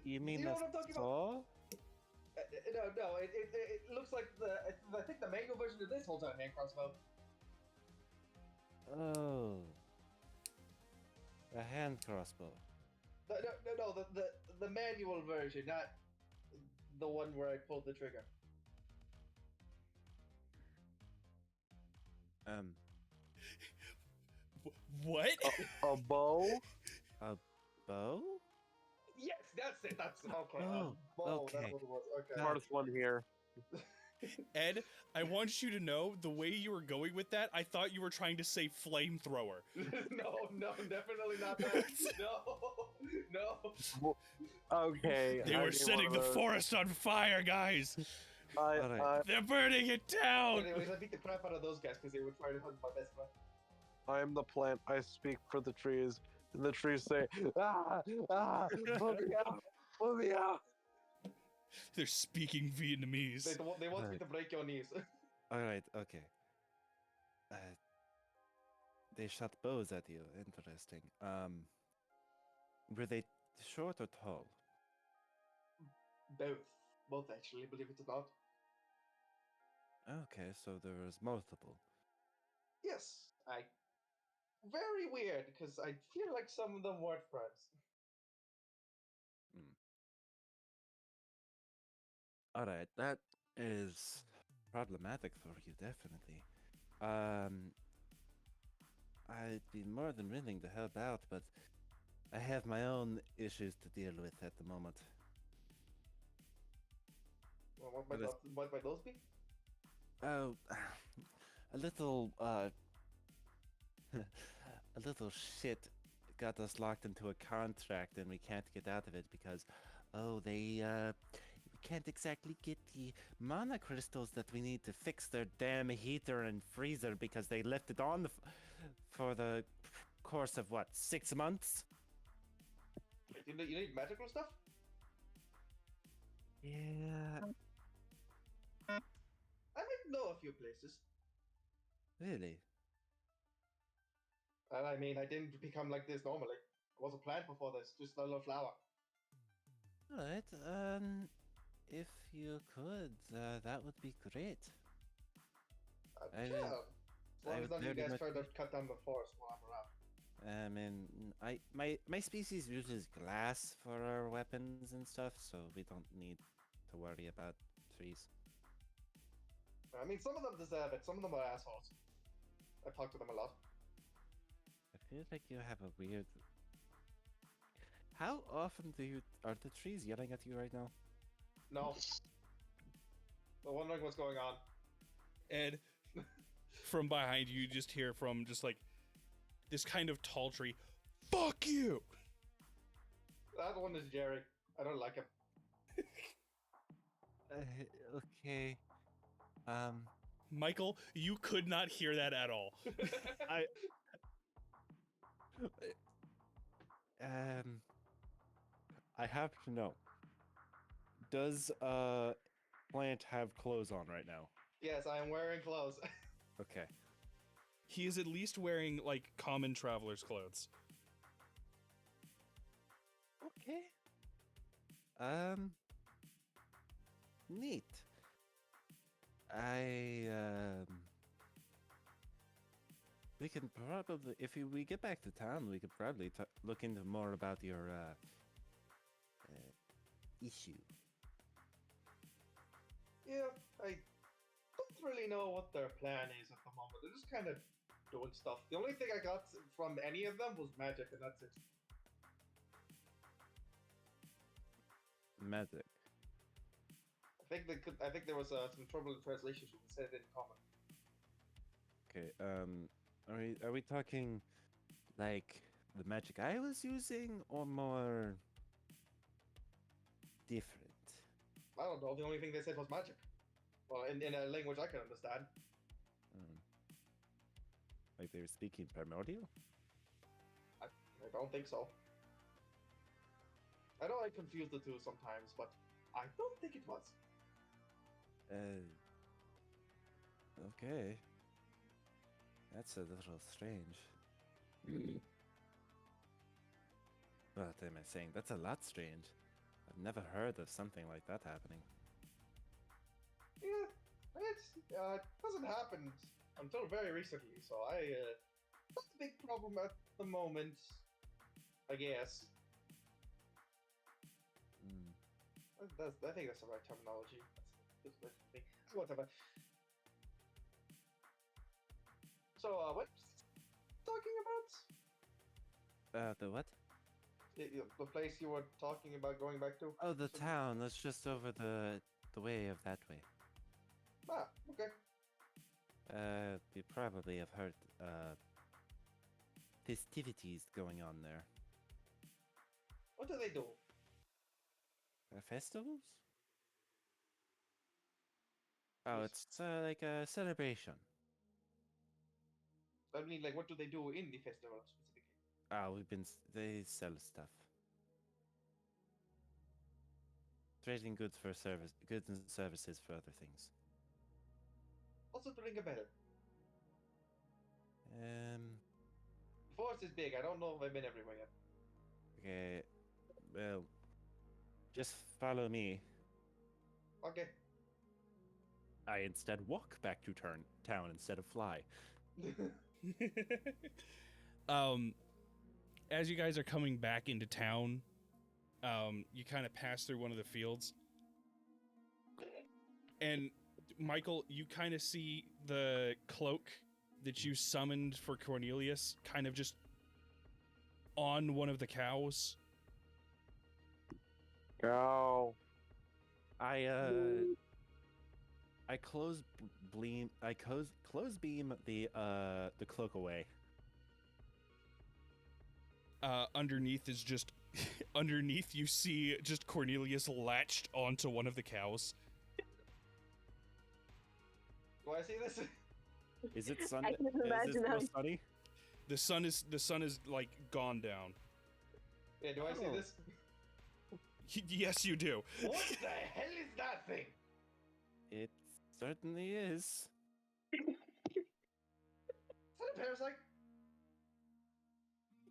Speaker 3: You mean
Speaker 5: you know
Speaker 3: the
Speaker 5: what I'm talking about?
Speaker 3: saw?
Speaker 5: No, it looks like I think the mango version of this holds out a hand crossbow.
Speaker 3: Oh. A hand crossbow.
Speaker 5: No, the manual version, not the one where I pulled the trigger.
Speaker 2: What?
Speaker 1: A bow.
Speaker 3: A bow?
Speaker 5: Yes, that's it. That's okay.
Speaker 3: Oh,
Speaker 5: bow,
Speaker 3: okay.
Speaker 5: That's what it was. Okay.
Speaker 1: Hardest one here.
Speaker 2: Ed, I want you to know the way you were going with that, I thought you were trying to say flamethrower.
Speaker 5: No, definitely not that. No.
Speaker 1: Okay.
Speaker 2: They
Speaker 1: I
Speaker 2: were
Speaker 1: need
Speaker 2: setting
Speaker 1: one
Speaker 2: the
Speaker 1: of those.
Speaker 2: forest on fire, guys!
Speaker 3: Alright.
Speaker 2: They're burning it down!
Speaker 5: Anyways, I beat the crap out of those guys because they were trying to hunt my best friend.
Speaker 1: I am the plant. I speak for the trees, and the trees say, "Ah, move me out, move me out."
Speaker 2: They're speaking Vietnamese.
Speaker 5: They want me
Speaker 3: Right.
Speaker 5: to break your knees.
Speaker 3: Alright, okay. They shot bows at you. Interesting. Were they short or tall?
Speaker 5: Both actually, believe it or not.
Speaker 3: Okay, so there was multiple.
Speaker 5: Yes, very weird because I feel like some of them weren't friends.
Speaker 3: All right, that is problematic for you, definitely. I'd be more than willing to help out, but I have my own issues to deal with at the moment.
Speaker 5: Well,
Speaker 3: But it's-
Speaker 5: what might those be?
Speaker 3: Oh, a little, a little shit got us locked into a contract and we can't get out of it because, we can't exactly get the mana crystals that we need to fix their damn heater and freezer because they left it on for the course of what, 6 months?
Speaker 5: You need magical stuff?
Speaker 3: Yeah,
Speaker 5: I might know a few places.
Speaker 3: really.
Speaker 5: And I mean, I didn't become like this normally. I was a plant before this, just a little flower.
Speaker 3: All right, if you could, that would be great. I
Speaker 5: Yeah.
Speaker 3: mean,
Speaker 5: As long
Speaker 3: I
Speaker 5: as
Speaker 3: would
Speaker 5: none of you
Speaker 3: very
Speaker 5: guys
Speaker 3: much
Speaker 5: try to cut down the forest while I'm around.
Speaker 3: My species uses glass for our weapons and stuff, so we don't need to worry about trees.
Speaker 5: I mean, some of them deserve it. Some of them are assholes. I talk to them a lot.
Speaker 3: I feel like you have a weird. How often are the trees yelling at you right now?
Speaker 5: No. They're wondering what's going on.
Speaker 2: Ed, from behind you, just hear from just like this kind of tall tree, "Fuck you!"
Speaker 5: That one is Jerry. I don't like him.
Speaker 3: Okay.
Speaker 2: Michael, you could not hear that at all.
Speaker 3: I. Um. I have to know. Does Plant have clothes on right now?
Speaker 5: Yes, I am wearing clothes.
Speaker 3: Okay.
Speaker 2: He is at least wearing like common traveler's clothes.
Speaker 3: Okay. Neat. We can probably, if we get back to town, we could probably look into more about your issue.
Speaker 5: Yeah, I don't really know what their plan is at the moment. They're just kind of doing stuff. The only thing I got from any of them was magic, and that's it.
Speaker 3: Magic.
Speaker 5: I think there was some trouble in translation. So they said it in common.
Speaker 3: Okay. Are we talking like the magic I was using, or more different?
Speaker 5: I don't know. The only thing they said was magic. Well, in a language I can understand.
Speaker 3: Like they were speaking primordial?
Speaker 5: I don't think so. I know I confuse the two sometimes, but I don't think it was.
Speaker 3: Okay. That's a little strange. What am I saying? That's a lot strange. I've never heard of something like that happening.
Speaker 5: Yeah, it hasn't happened until very recently, so that's a big problem at the moment, I guess. I think that's the right terminology. Whatever. So, what talking about?
Speaker 3: The what?
Speaker 5: The place you were talking about going back to?
Speaker 3: Oh, the town. That's just over the way of that way.
Speaker 5: Ah, okay.
Speaker 3: You probably have heard, festivities going on there.
Speaker 5: What do they do?
Speaker 3: Festivals? Oh,
Speaker 5: Yes.
Speaker 3: it's like a celebration.
Speaker 5: I mean, like, what do they do in the festival specifically?
Speaker 3: Oh, they sell stuff. Trading goods and services for other things.
Speaker 5: Also, to ring a bell. The forest is big. I don't know if I've been everywhere yet.
Speaker 3: Okay, well, just follow me.
Speaker 5: Okay.
Speaker 3: I instead walk back to town instead of fly.
Speaker 2: As you guys are coming back into town, you kind of pass through one of the fields, And Michael, you kind of see the cloak that you summoned for Cornelius kind of just on one of the cows.
Speaker 1: Go.
Speaker 3: I close beam the cloak away.
Speaker 2: Underneath is just underneath you see just Cornelius latched onto one of the cows.
Speaker 5: Do I see this?
Speaker 3: Is it sun?
Speaker 4: I can
Speaker 3: Is it
Speaker 4: imagine
Speaker 3: still
Speaker 4: how.
Speaker 3: sunny?
Speaker 2: The sun is like gone down.
Speaker 5: Yeah, do I see
Speaker 3: Oh.
Speaker 5: this?
Speaker 2: Yes, you do.
Speaker 5: What the hell is that thing?
Speaker 3: It certainly is.
Speaker 5: Is that a parasite?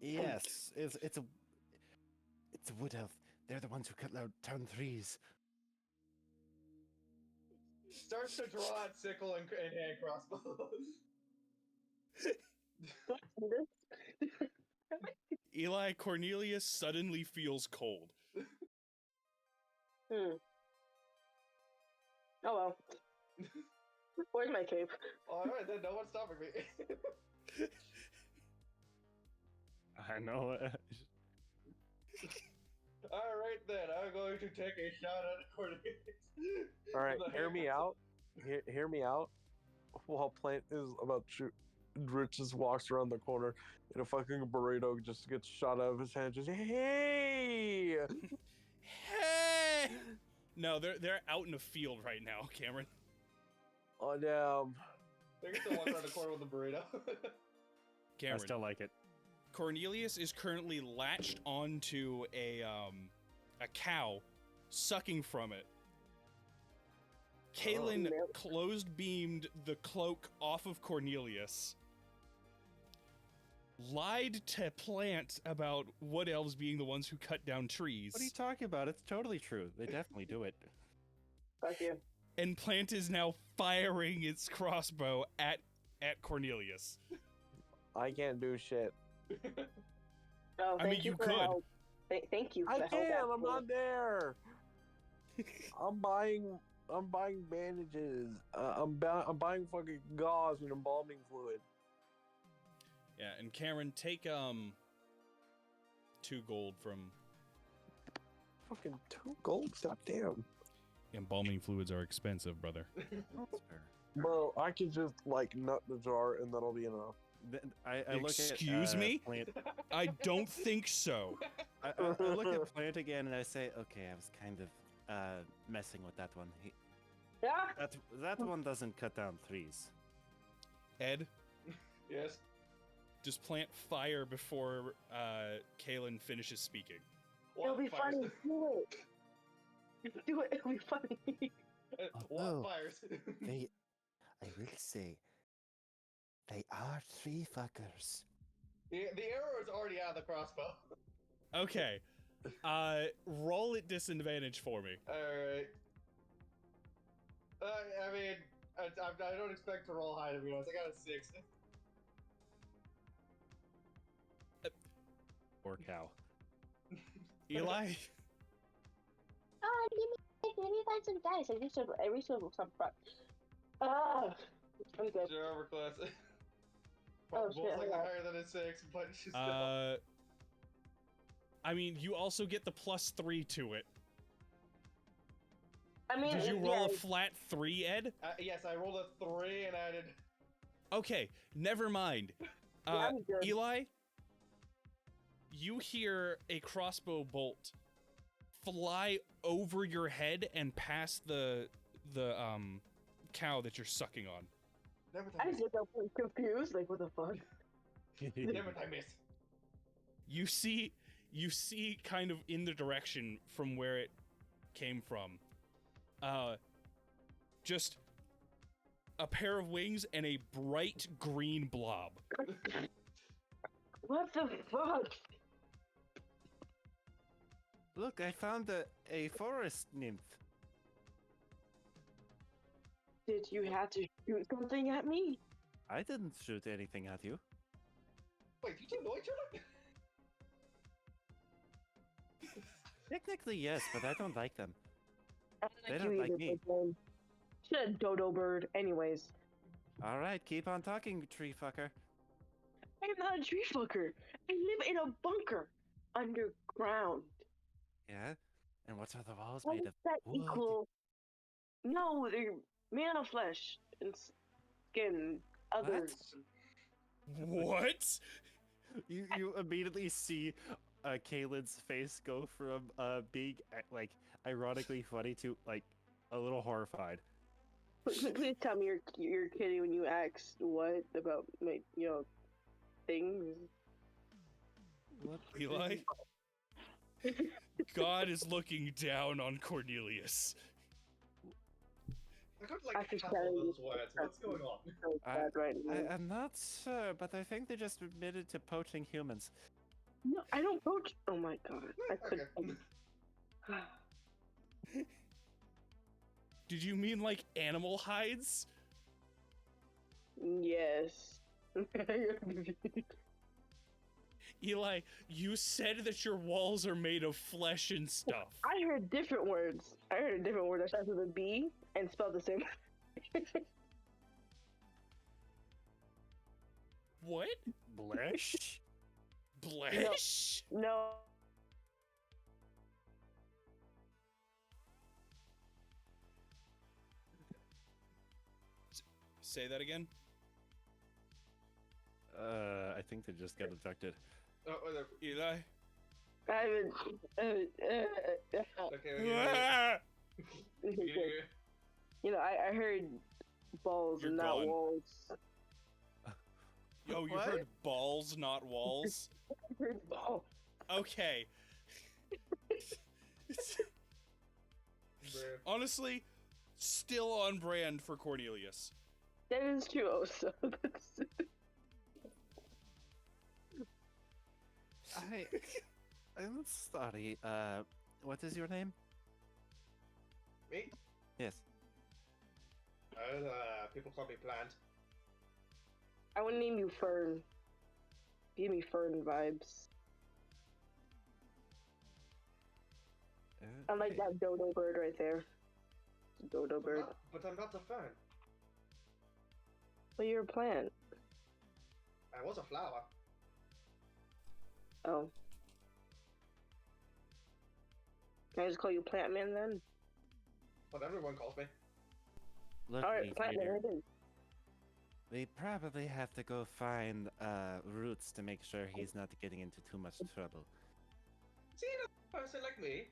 Speaker 3: Yes, it's a wood elf. They're the ones who cut down turn 3s.
Speaker 5: Starts to draw out sickle and hand crossbow.
Speaker 2: Eli, Cornelius suddenly feels cold.
Speaker 4: Oh well. Where's my cape?
Speaker 5: Alright, then no one's stopping me.
Speaker 3: I know.
Speaker 5: Alright then, I'm going to take a shot at Cornelius.
Speaker 1: All right,
Speaker 5: With a
Speaker 1: hear
Speaker 5: hand
Speaker 1: me out. Hear me out. While Plant is about to shoot, Rich just walks around the corner and a fucking burrito just gets shot out of his hand. Just hey!
Speaker 2: Hey! No, they're out in a field right now, Cameron.
Speaker 1: Oh damn!
Speaker 5: I can still walk around the corner with a burrito.
Speaker 3: I
Speaker 2: Cameron.
Speaker 3: still like it.
Speaker 2: Cornelius is currently latched onto a cow, sucking from it. Kalen
Speaker 4: Oh, no.
Speaker 2: closed beamed the cloak off of Cornelius. Lied to Plant about wood elves being the ones who cut down trees.
Speaker 3: What are you talking about? It's totally true. They definitely do it.
Speaker 4: Fuck you.
Speaker 2: And Plant is now firing its crossbow at Cornelius.
Speaker 1: I can't do shit.
Speaker 4: Oh,
Speaker 2: I mean,
Speaker 4: thank
Speaker 2: you
Speaker 4: for the
Speaker 2: could.
Speaker 4: help. Thank you for
Speaker 1: I
Speaker 4: the help.
Speaker 1: can't. I'm
Speaker 4: actually.
Speaker 1: not there. I'm buying bandages. I'm buying fucking gauze and embalming fluid.
Speaker 2: Yeah, and Cameron, take 2 gold from
Speaker 1: Fucking 2 gold. Goddamn.
Speaker 2: embalming fluids are expensive, brother.
Speaker 1: Bro, I could just like nut the jar and that'll be enough.
Speaker 3: I look at
Speaker 2: Excuse me?
Speaker 3: Plant.
Speaker 2: I don't think so.
Speaker 3: I look at Plant again and I say, okay, I was kind of messing with that one.
Speaker 4: Yeah.
Speaker 3: That one doesn't cut down 3s.
Speaker 2: Ed,
Speaker 5: Yes.
Speaker 2: just plant fire before Kalen finishes speaking.
Speaker 4: It'll be
Speaker 5: What fires?
Speaker 4: funny. Do it. Do it. It'll be funny.
Speaker 5: What
Speaker 3: Oh.
Speaker 5: fires?
Speaker 3: I will say, they are 3 fuckers.
Speaker 5: The arrow is already out of the crossbow.
Speaker 2: Okay. Roll at disadvantage for me.
Speaker 5: Alright. I mean, I don't expect to roll high to be honest. I got a 6.
Speaker 3: Poor cow.
Speaker 2: Eli?
Speaker 4: Give me find some dice. I reach some front. I'm good.
Speaker 5: Your armor class.
Speaker 4: Oh,
Speaker 5: Rolls
Speaker 4: shit,
Speaker 5: like
Speaker 4: hold on.
Speaker 5: higher than a 6, but she's
Speaker 2: I mean, you also get the +3 to it.
Speaker 4: I mean,
Speaker 2: Did you roll
Speaker 4: yeah,
Speaker 2: a flat 3, Ed?
Speaker 5: yes, I rolled a 3 and added.
Speaker 2: Okay, never mind.
Speaker 4: I'm good.
Speaker 2: Eli, you hear a crossbow bolt fly over your head and past the cow that you're sucking on.
Speaker 5: Never
Speaker 4: I
Speaker 5: time
Speaker 4: just get so confused. Like, what the fuck?
Speaker 5: Never time miss.
Speaker 2: You see kind of in the direction from where it came from. Just a pair of wings and a bright green blob.
Speaker 4: What the fuck?
Speaker 3: Look, I found a forest nymph.
Speaker 4: Did you have to shoot something at me?
Speaker 3: I didn't shoot anything at you.
Speaker 5: Wait, you two know each other?
Speaker 3: Technically, yes, but I don't like them.
Speaker 4: I
Speaker 3: They
Speaker 4: like
Speaker 3: don't
Speaker 4: you
Speaker 3: like
Speaker 4: either,
Speaker 3: me.
Speaker 4: but then Shit, dodo bird. Anyways,
Speaker 3: All right, keep on talking, tree fucker.
Speaker 4: I'm not a tree fucker. I live in a bunker underground.
Speaker 3: Yeah? And what are the walls
Speaker 4: How
Speaker 3: made
Speaker 4: does
Speaker 3: of?
Speaker 4: that
Speaker 3: Wood.
Speaker 4: equal? No, they're made out of flesh and skin. Others.
Speaker 2: What?
Speaker 3: You immediately see Kaylin's face go from being like ironically funny to like a little horrified.
Speaker 4: Please tell me you're kidding when you asked what about like things.
Speaker 3: What?
Speaker 2: Eli? God is looking down on Cornelius.
Speaker 5: I got like
Speaker 4: I just
Speaker 5: half of
Speaker 4: tell you.
Speaker 5: those words. What's going on?
Speaker 4: So bad right now.
Speaker 3: I'm not sure, but I think they just admitted to poaching humans.
Speaker 4: No, I don't poach. Oh my god, I could.
Speaker 5: Okay.
Speaker 2: Did you mean like animal hides?
Speaker 4: Yes.
Speaker 2: Eli, you said that your walls are made of flesh and stuff.
Speaker 4: I heard different words. I heard a different word that starts with a B and spelled the same.
Speaker 2: What?
Speaker 3: Blesh?
Speaker 2: Blesh?
Speaker 4: No.
Speaker 2: Say that again?
Speaker 3: I think they just got abducted.
Speaker 5: Oh, whatever.
Speaker 2: Eli?
Speaker 4: I haven't.
Speaker 5: Okay.
Speaker 2: Ah!
Speaker 4: I heard balls
Speaker 2: You're
Speaker 4: and not
Speaker 2: gone.
Speaker 4: walls.
Speaker 2: Yo, you
Speaker 3: What?
Speaker 2: heard balls, not walls?
Speaker 4: I heard ball.
Speaker 2: Okay.
Speaker 5: Bruh.
Speaker 2: Honestly, still on brand for Cornelius.
Speaker 4: That is true. Also,
Speaker 3: I'm sorry. What is your name?
Speaker 5: Me?
Speaker 3: Yes.
Speaker 5: People call me Plant.
Speaker 4: I want to name you Fern. Give me Fern vibes. I like
Speaker 3: Okay.
Speaker 4: that dodo bird right there. Dodo bird.
Speaker 5: But I'm not a fern.
Speaker 4: But you're a plant.
Speaker 5: I was a flower.
Speaker 4: Oh. Can I just call you Plant Man then?
Speaker 5: What everyone calls me.
Speaker 3: Look,
Speaker 4: Alright, Plant Man,
Speaker 3: Leader,
Speaker 4: it is.
Speaker 3: we probably have to go find Roots to make sure he's not getting into too much trouble.
Speaker 5: See, a person like me.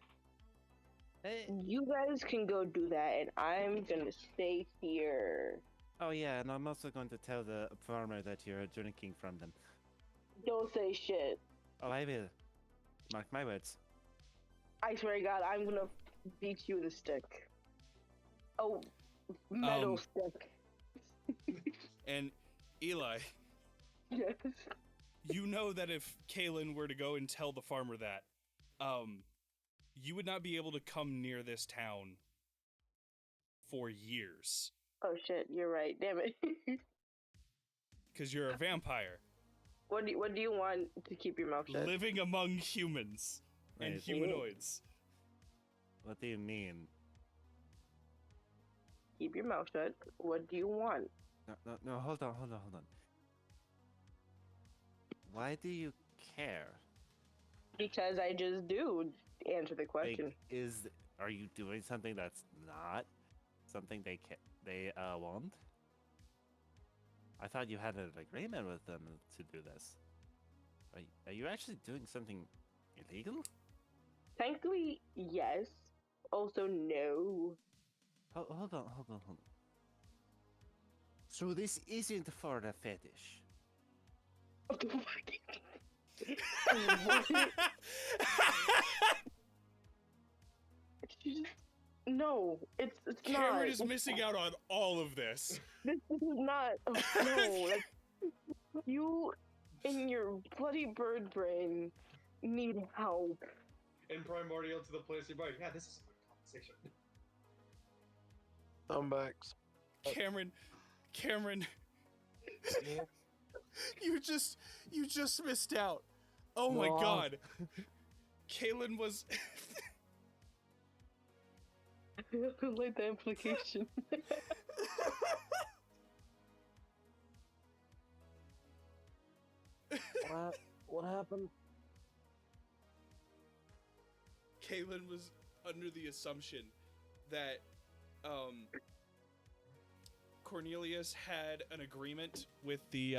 Speaker 3: Hey.
Speaker 4: You guys can go do that, and I'm gonna stay here.
Speaker 3: Oh yeah, and I'm also going to tell the farmer that you're drinking from them.
Speaker 4: Don't say shit.
Speaker 3: Oh, I will. Mark my words.
Speaker 4: I swear to God, I'm gonna beat you with a stick. Oh, metal stick.
Speaker 2: And Eli,
Speaker 4: Yes.
Speaker 2: you know that if Kaylin were to go and tell the farmer that, you would not be able to come near this town for years.
Speaker 4: Oh shit, you're right. Damn it.
Speaker 2: Because you're a vampire.
Speaker 4: What do you want to keep your mouth shut?
Speaker 2: Living among humans and
Speaker 3: Wait.
Speaker 2: humanoids.
Speaker 3: What do you mean?
Speaker 4: Keep your mouth shut. What do you want?
Speaker 3: No, hold on. Why do you care?
Speaker 4: Because I just do. Answer the question.
Speaker 3: Like, are you doing something that's not something they want? I thought you had an agreement with them to do this. Are you actually doing something illegal?
Speaker 4: Technically, yes. Also, no.
Speaker 3: Hold on. So this isn't for a fetish.
Speaker 4: What the fuck? No, it's not.
Speaker 2: Cameron is missing out on all of this.
Speaker 4: This is not. No, you and your bloody bird brain need help.
Speaker 5: In primordial to the place you're going. Yeah, this is a good conversation.
Speaker 1: Thumbbacks.
Speaker 2: Cameron,
Speaker 1: Yeah.
Speaker 2: you just missed out. Oh my
Speaker 1: No.
Speaker 2: god. Kaylin was
Speaker 4: don't like the implication.
Speaker 1: What happened?
Speaker 2: Kaylin was under the assumption that Cornelius had an agreement with the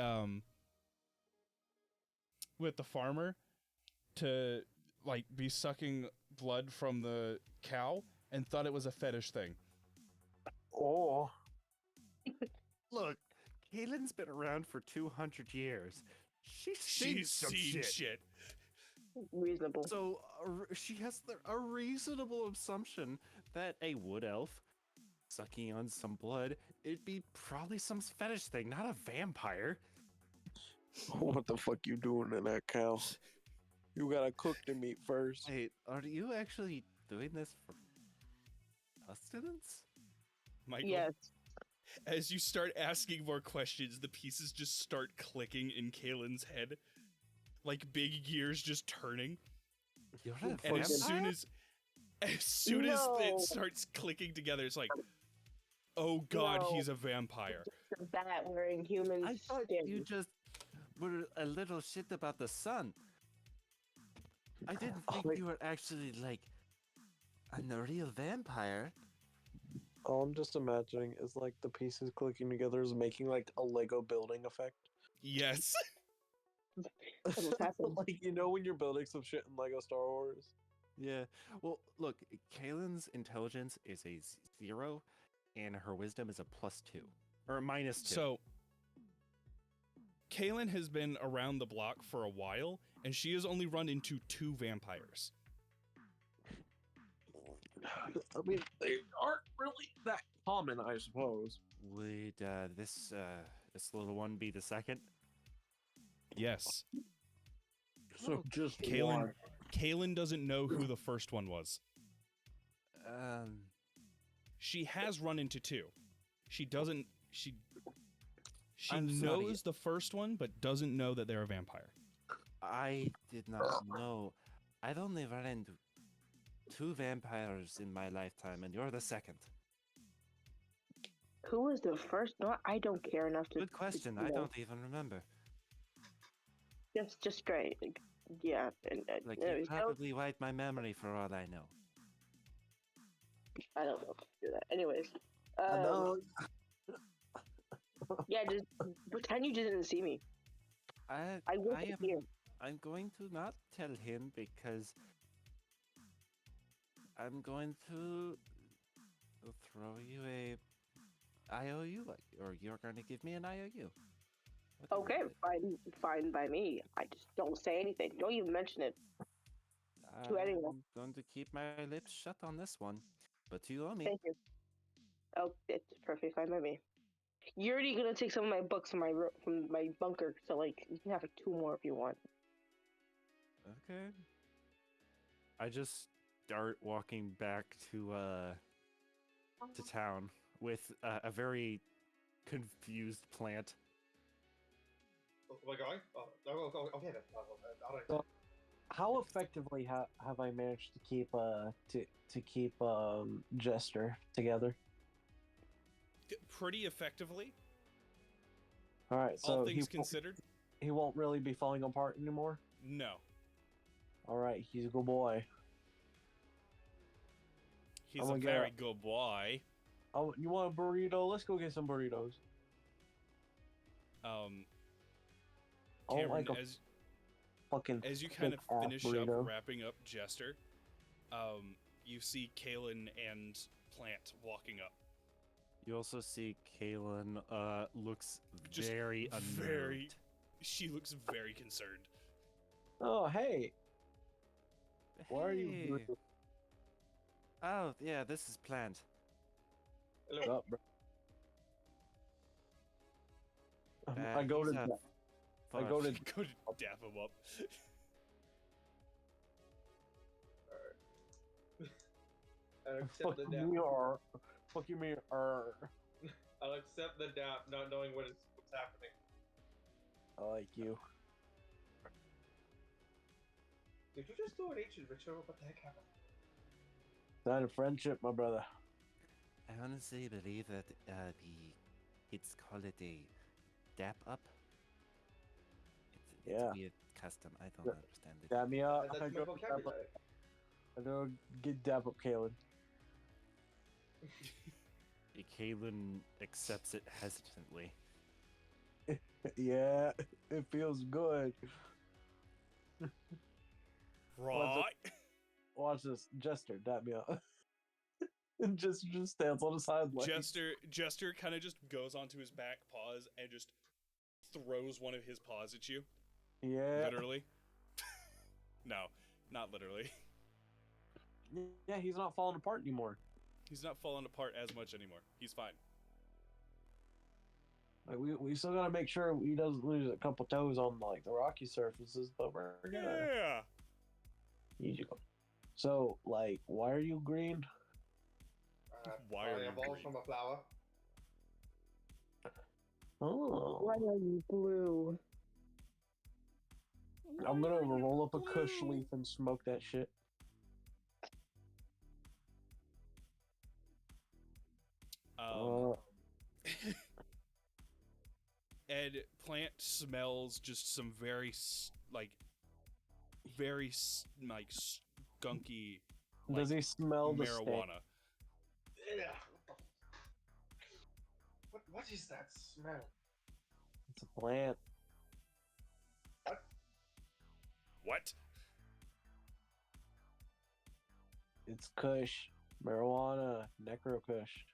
Speaker 2: farmer to like be sucking blood from the cow and thought it was a fetish thing.
Speaker 1: Oh.
Speaker 3: Look, Kaylin's been around for 200 years. She's seen some shit.
Speaker 4: Reasonable.
Speaker 3: So she has a reasonable assumption that a wood elf sucking on some blood, it'd be probably some fetish thing, not a vampire.
Speaker 1: What the fuck you doing to that cow? You gotta cook the meat first.
Speaker 3: Hey, are you actually doing this for sustenance?
Speaker 2: Michael,
Speaker 4: Yes.
Speaker 2: as you start asking more questions, the pieces just start clicking in Kaylin's head. Like big gears just turning.
Speaker 3: You're a
Speaker 2: And
Speaker 3: vampire?
Speaker 2: as soon as
Speaker 4: No.
Speaker 2: it starts clicking together, it's like, oh god,
Speaker 4: No.
Speaker 2: he's a vampire.
Speaker 4: The bat wearing human
Speaker 3: I thought
Speaker 4: skin.
Speaker 3: you just were a little shit about the sun. I didn't think you were actually like a real vampire.
Speaker 1: All I'm just imagining is like the pieces clicking together is making like a Lego building effect.
Speaker 2: Yes.
Speaker 4: That's what's happening.
Speaker 1: Like, you know when you're building some shit in Lego Star Wars?
Speaker 3: Yeah. Well, look, Kaylin's intelligence is a 0, and her wisdom is a +2 or a -2.
Speaker 2: So, Kaylin has been around the block for a while, and she has only run into 2 vampires.
Speaker 1: I mean, they aren't really that common, I suppose.
Speaker 3: Would this little one be the second?
Speaker 2: Yes.
Speaker 1: So just
Speaker 2: Kaylin, Kaylin doesn't know who the first one was. She has run into 2. She doesn't. She
Speaker 3: I'm sorry.
Speaker 2: knows the first one, but doesn't know that they're a vampire.
Speaker 3: I did not know. I've only run into 2 vampires in my lifetime, and you're the second.
Speaker 4: Who was the first? No, I don't care enough to.
Speaker 3: Good question. I don't even remember.
Speaker 4: Just great. Yeah. And,
Speaker 3: Like,
Speaker 4: there
Speaker 3: you
Speaker 4: we go.
Speaker 3: probably wiped my memory for all I know.
Speaker 4: I don't know if I can do that. Anyways. Yeah, just pretend you didn't see me. I wasn't here.
Speaker 3: I'm going to not tell him because I'm going to throw you a IOU, or you're going to give me an IOU. Whatever
Speaker 4: Okay,
Speaker 3: it is.
Speaker 4: fine by me. I just don't say anything. Don't even mention it. To anyone.
Speaker 3: I'm going to keep my lips shut on this one, but you owe me.
Speaker 4: Thank you. Oh, it's perfectly fine by me. You're already gonna take some of my books from my bunker, so like you can have like 2 more if you want.
Speaker 3: Okay. I just start walking back to town with a very confused plant.
Speaker 5: We're going? Oh, okay then. All right.
Speaker 1: How effectively have I managed to keep Jester together?
Speaker 2: Pretty effectively,
Speaker 1: All right, so
Speaker 2: all things considered.
Speaker 1: he won't really be falling apart anymore.
Speaker 2: No.
Speaker 1: All right, he's a good boy.
Speaker 2: He's
Speaker 1: I'm
Speaker 2: a
Speaker 1: gonna
Speaker 2: very
Speaker 1: get
Speaker 2: good boy.
Speaker 1: Oh, you want a burrito? Let's go get some burritos.
Speaker 2: Oh,
Speaker 1: I
Speaker 2: Cameron,
Speaker 1: like a
Speaker 2: as
Speaker 1: fucking
Speaker 2: you kind of
Speaker 1: thick-ass
Speaker 2: finish up
Speaker 1: burrito.
Speaker 2: wrapping up Jester, you see Kaylin and Plant walking up.
Speaker 3: You also see Kaylin looks
Speaker 2: Just
Speaker 3: very unnerved.
Speaker 2: She looks very concerned.
Speaker 1: Oh, hey. Why are you?
Speaker 3: Hey. Oh, yeah, this is Plant.
Speaker 5: Hello.
Speaker 1: Up, bro?
Speaker 3: Uh,
Speaker 1: I go
Speaker 3: he's
Speaker 1: to.
Speaker 3: a
Speaker 1: I go to.
Speaker 2: Go to dap him up.
Speaker 5: I'll accept
Speaker 1: Fuck
Speaker 5: the
Speaker 1: me
Speaker 5: dap.
Speaker 1: or. Fuck you me or.
Speaker 5: I'll accept the dap, not knowing what's happening.
Speaker 1: I like you.
Speaker 5: Did you just do an ancient ritual? What the heck happened?
Speaker 1: Sign of friendship, my brother.
Speaker 3: I honestly believe that the kids call it a dap up. It's a
Speaker 1: Yeah.
Speaker 3: weird custom. I don't
Speaker 1: Yeah.
Speaker 3: understand it.
Speaker 1: Dab me up.
Speaker 5: That's my vocabulary.
Speaker 1: I go get dab up, Kalen.
Speaker 3: Kalen accepts it hesitantly.
Speaker 1: Yeah, it feels good.
Speaker 2: Right.
Speaker 1: Watch this. Jester, dab me up. just stands on his hind legs.
Speaker 2: Jester kind of just goes onto his back paws and just throws one of his paws at you.
Speaker 1: Yeah.
Speaker 2: Literally. No, not literally.
Speaker 1: Yeah, he's not falling apart anymore.
Speaker 2: He's not falling apart as much anymore. He's fine.
Speaker 1: Like we still gotta make sure he doesn't lose a couple toes on like the rocky surfaces, but we're gonna.
Speaker 2: Yeah.
Speaker 1: Easy go. So, like, why are you green?
Speaker 2: Why are you
Speaker 5: balls
Speaker 2: green?
Speaker 5: from a flower?
Speaker 1: Oh,
Speaker 4: Why are you blue?
Speaker 1: I'm gonna roll up a kush leaf and smoke that shit.
Speaker 2: Ed Plant smells just some very skunky.
Speaker 1: Does he smell the
Speaker 2: marijuana?
Speaker 5: Yeah. What is that smell?
Speaker 1: It's a plant.
Speaker 2: What?
Speaker 1: It's kush, marijuana, necro kush.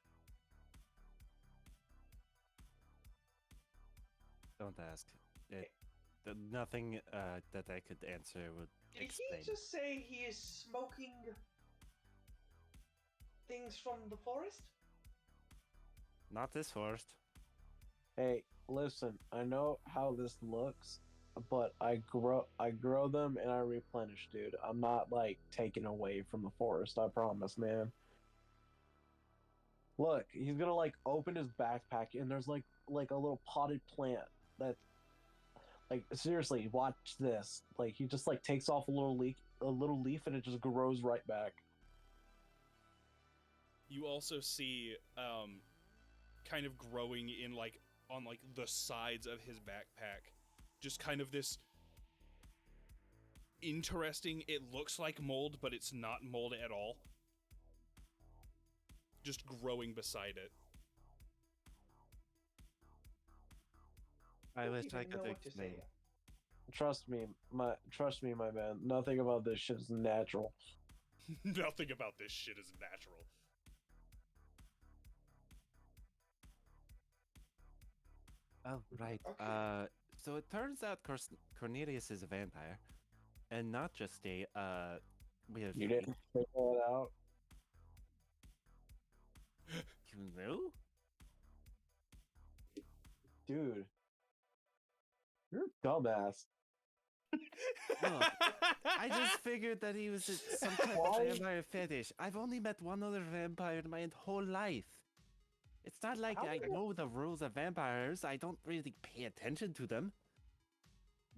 Speaker 3: Don't ask. Nothing that I could answer would
Speaker 5: Did
Speaker 3: explain.
Speaker 5: he just say he is smoking things from the forest?
Speaker 3: Not this forest.
Speaker 1: Hey, listen, I know how this looks, but I grow them and I replenish, dude. I'm not like taking away from the forest, I promise, man. Look, he's gonna like open his backpack and there's like a little potted plant that like seriously, watch this. Like he just like takes off a little leaf and it just grows right back.
Speaker 2: You also see kind of growing in on the sides of his backpack, just kind of this interesting, it looks like mold, but it's not mold at all. Just growing beside it.
Speaker 3: I wish
Speaker 5: don't
Speaker 3: I
Speaker 5: even know
Speaker 3: could
Speaker 5: what to
Speaker 3: explain.
Speaker 5: say.
Speaker 1: Trust me, my man. Nothing about this shit is natural.
Speaker 2: Nothing about this shit is natural.
Speaker 3: Oh, right.
Speaker 5: Okay.
Speaker 3: So it turns out Cornelius is a vampire, and not just a weird.
Speaker 1: You didn't figure that out.
Speaker 3: You knew?
Speaker 1: Dude. You're a dumbass.
Speaker 3: Look, I just figured that he was some type of
Speaker 1: Why?
Speaker 3: vampire fetish. I've only met one other vampire in my whole life. It's not like
Speaker 1: How
Speaker 3: I
Speaker 1: did-
Speaker 3: know the rules of vampires. I don't really pay attention to them.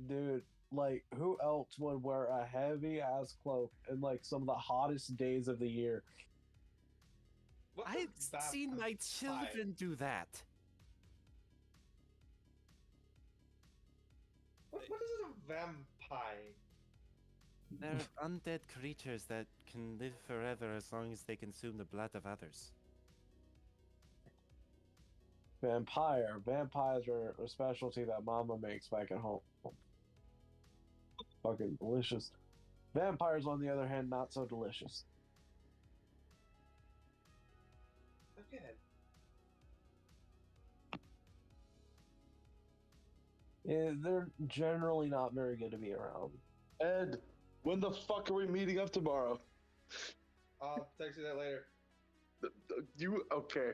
Speaker 1: Dude, like, who else would wear a heavy ass cloak in like some of the hottest days of the year?
Speaker 5: What's
Speaker 3: I've
Speaker 5: a
Speaker 3: seen my
Speaker 5: vampire?
Speaker 3: children do that.
Speaker 5: What is a vampire?
Speaker 3: They're undead creatures that can live forever as long as they consume the blood of others.
Speaker 1: Vampires are a specialty that Mama makes back at home. Fucking delicious. Vampires, on the other hand, not so delicious.
Speaker 5: Okay then.
Speaker 1: Yeah, they're generally not very good to be around.
Speaker 6: Ed, when the fuck are we meeting up tomorrow?
Speaker 5: I'll text you that later.
Speaker 6: You okay?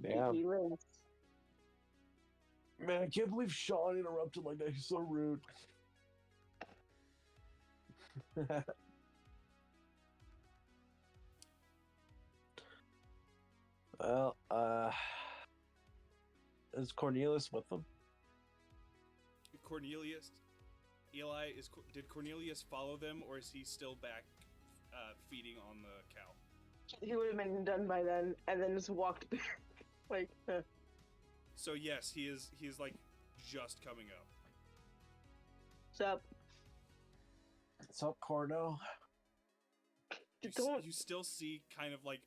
Speaker 1: Damn.
Speaker 4: He lives.
Speaker 1: Man, I can't believe Sean interrupted like that. He's so rude. Well, is Cornelius with them?
Speaker 2: Cornelius, Eli, did Cornelius follow them, or is he still back feeding on the cow.
Speaker 4: He would have been done by then, and then just walked back. Like,
Speaker 2: So yes, he is like just coming up.
Speaker 4: what's up?
Speaker 1: What's up, Cordo?
Speaker 2: You still see kind of like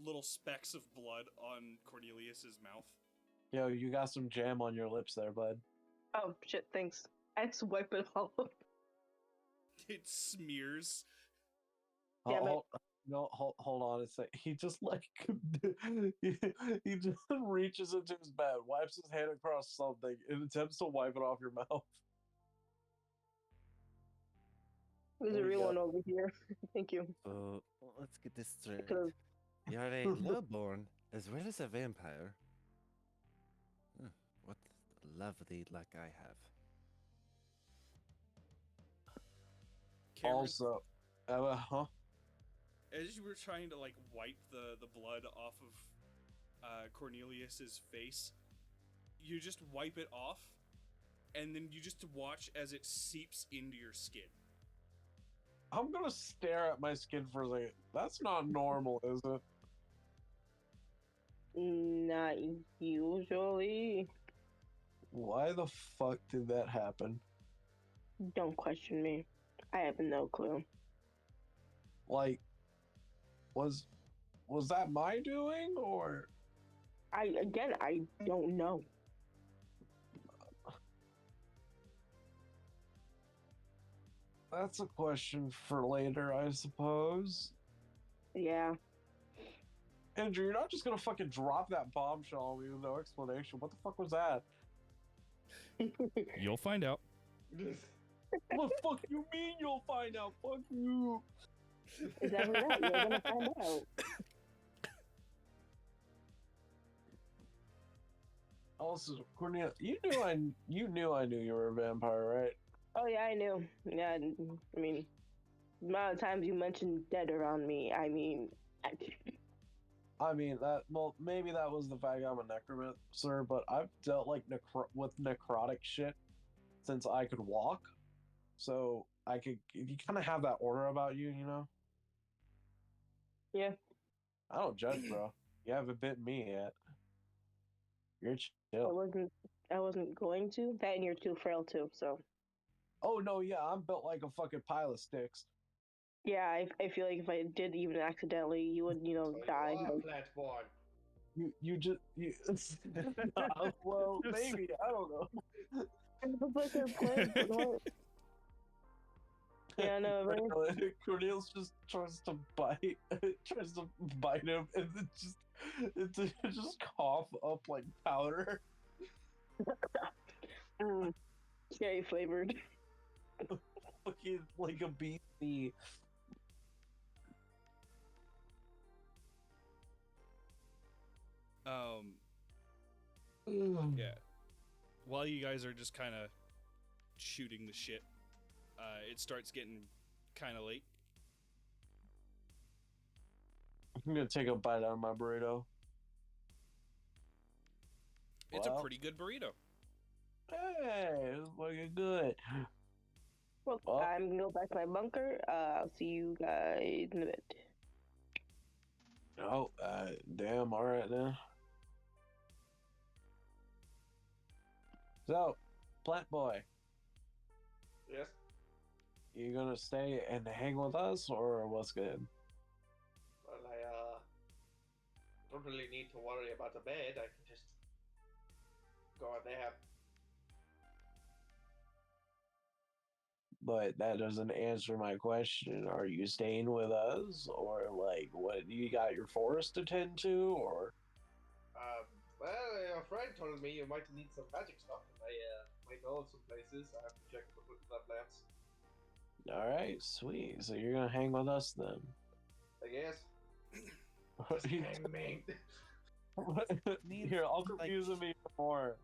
Speaker 2: little specks of blood on Cornelius's mouth.
Speaker 1: Yo, you got some jam on your lips there, bud.
Speaker 4: Oh, shit, thanks. I just wipe it all up.
Speaker 2: It smears.
Speaker 4: Damn it.
Speaker 1: Hold on a sec. He just like he just reaches into his bed, wipes his hand across something, and attempts to wipe it off your mouth.
Speaker 4: There's
Speaker 1: There
Speaker 4: a
Speaker 1: you
Speaker 4: real
Speaker 1: go.
Speaker 4: one over here. Thank you.
Speaker 3: So let's get this straight.
Speaker 4: Could've-
Speaker 3: You're a lowborn as well as a vampire. What lovely luck I have.
Speaker 2: Cameron,
Speaker 1: Also,
Speaker 2: as you were trying to like wipe the blood off of Cornelius's face, you just wipe it off, and then you just watch as it seeps into your skin.
Speaker 1: I'm gonna stare at my skin for a second. That's not normal, is it?
Speaker 4: Not usually.
Speaker 1: Why the fuck did that happen?
Speaker 4: Don't question me. I have no clue.
Speaker 1: Like, was that my doing, or
Speaker 4: I don't know.
Speaker 1: that's a question for later, I suppose.
Speaker 4: Yeah.
Speaker 1: Andrew, you're not just gonna fucking drop that bombshell on me with no explanation. What the fuck was that?
Speaker 2: You'll find out.
Speaker 1: What the fuck you mean you'll find out? Fuck you.
Speaker 4: Exactly that. You're gonna find out.
Speaker 1: Also, Cornelia, you knew I knew you were a vampire, right?
Speaker 4: Oh yeah, I knew. Yeah, I mean, the amount of times you mentioned dead around me. I mean,
Speaker 1: I mean that. Well, maybe that was the fact I'm a necromancer, but I've dealt like with necrotic shit since I could walk, so I could. You kind of have that aura about you, you know.
Speaker 4: yeah.
Speaker 1: I don't judge, bro. You haven't bit me yet. You're
Speaker 4: I
Speaker 1: chill.
Speaker 4: wasn't going to. That and you're too frail too. So
Speaker 1: Oh no, yeah, I'm built like a fucking pile of sticks.
Speaker 4: yeah, I feel like if I did even accidentally, you would die.
Speaker 5: Platform.
Speaker 1: You just you. Well, maybe I don't know.
Speaker 4: Like a plague, but what? Yeah, no, right?
Speaker 1: Cornelius just tries to bite him, and then just cough up like powder.
Speaker 4: Cherry flavored.
Speaker 1: Fucking like a BC.
Speaker 2: Yeah. While you guys are just kind of shooting the shit, it starts getting kind of late.
Speaker 1: I'm gonna take a bite out of my burrito.
Speaker 2: It's a
Speaker 1: Well.
Speaker 2: pretty good burrito.
Speaker 1: Hey, it's looking good.
Speaker 4: Well,
Speaker 1: Well.
Speaker 4: I'm gonna go back to my bunker. I'll see you guys in a bit.
Speaker 1: Oh, damn. All right then. So, Plant Boy,
Speaker 5: Yes.
Speaker 1: you gonna stay and hang with us, or what's good?
Speaker 5: Well, I don't really need to worry about the bed. I can just go out there.
Speaker 1: But that doesn't answer my question. Are you staying with us, or like, what? You got your forest to tend to, or?
Speaker 5: Well, a friend told me you might need some magic stuff. I might know of some places. I have to check the plants.
Speaker 1: All right, sweet. So you're gonna hang with us then?
Speaker 5: I guess.
Speaker 1: What are you-
Speaker 5: Hang me.
Speaker 3: Means
Speaker 1: Here, I'll
Speaker 3: like-
Speaker 1: confuse him even more.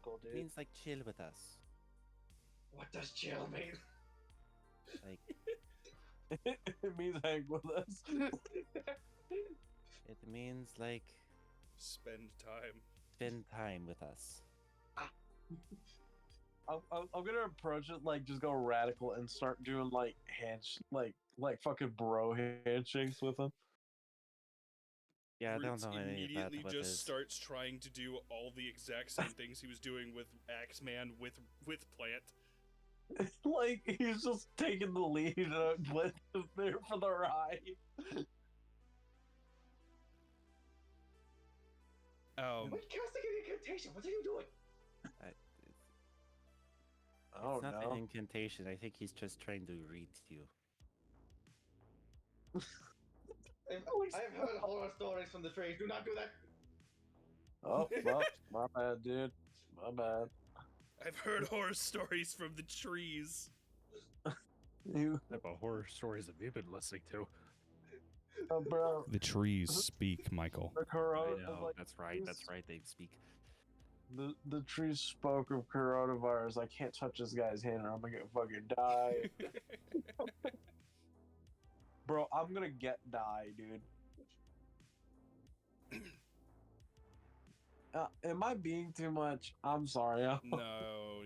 Speaker 1: Cool,
Speaker 3: It
Speaker 1: dude.
Speaker 3: means like chill with us.
Speaker 5: What does chill mean?
Speaker 3: Like
Speaker 1: It means hang with us.
Speaker 3: it means like
Speaker 2: Spend time.
Speaker 3: spend time with us.
Speaker 1: I'm gonna approach it like just go radical and start doing like like fucking bro handshakes with him.
Speaker 3: Yeah, I don't
Speaker 2: Roots
Speaker 3: know any of that
Speaker 2: immediately
Speaker 3: with
Speaker 2: just
Speaker 3: his.
Speaker 2: starts trying to do all the exact same things he was doing with Axeman with Plant.
Speaker 1: Like he's just taking the lead, Blitz is there for the ride.
Speaker 5: What casting an incantation? What are you doing?
Speaker 1: Oh
Speaker 3: It's not
Speaker 1: no!
Speaker 3: an incantation. I think he's just trying to read you.
Speaker 5: I've heard horror stories from the trees. Do not do that.
Speaker 1: Oh well, my bad, dude. My bad.
Speaker 2: I've heard horror stories from the trees.
Speaker 1: You,
Speaker 7: What type of horror stories have you been listening to?
Speaker 1: bro.
Speaker 2: The trees speak, Michael.
Speaker 1: The corona,
Speaker 3: I know,
Speaker 1: like,
Speaker 3: that's right. That's right. They speak.
Speaker 1: the trees spoke of coronavirus. I can't touch this guy's hand, or I'm gonna get fucking die. Bro, I'm gonna get die, dude. Am I being too much? I'm sorry.
Speaker 2: No,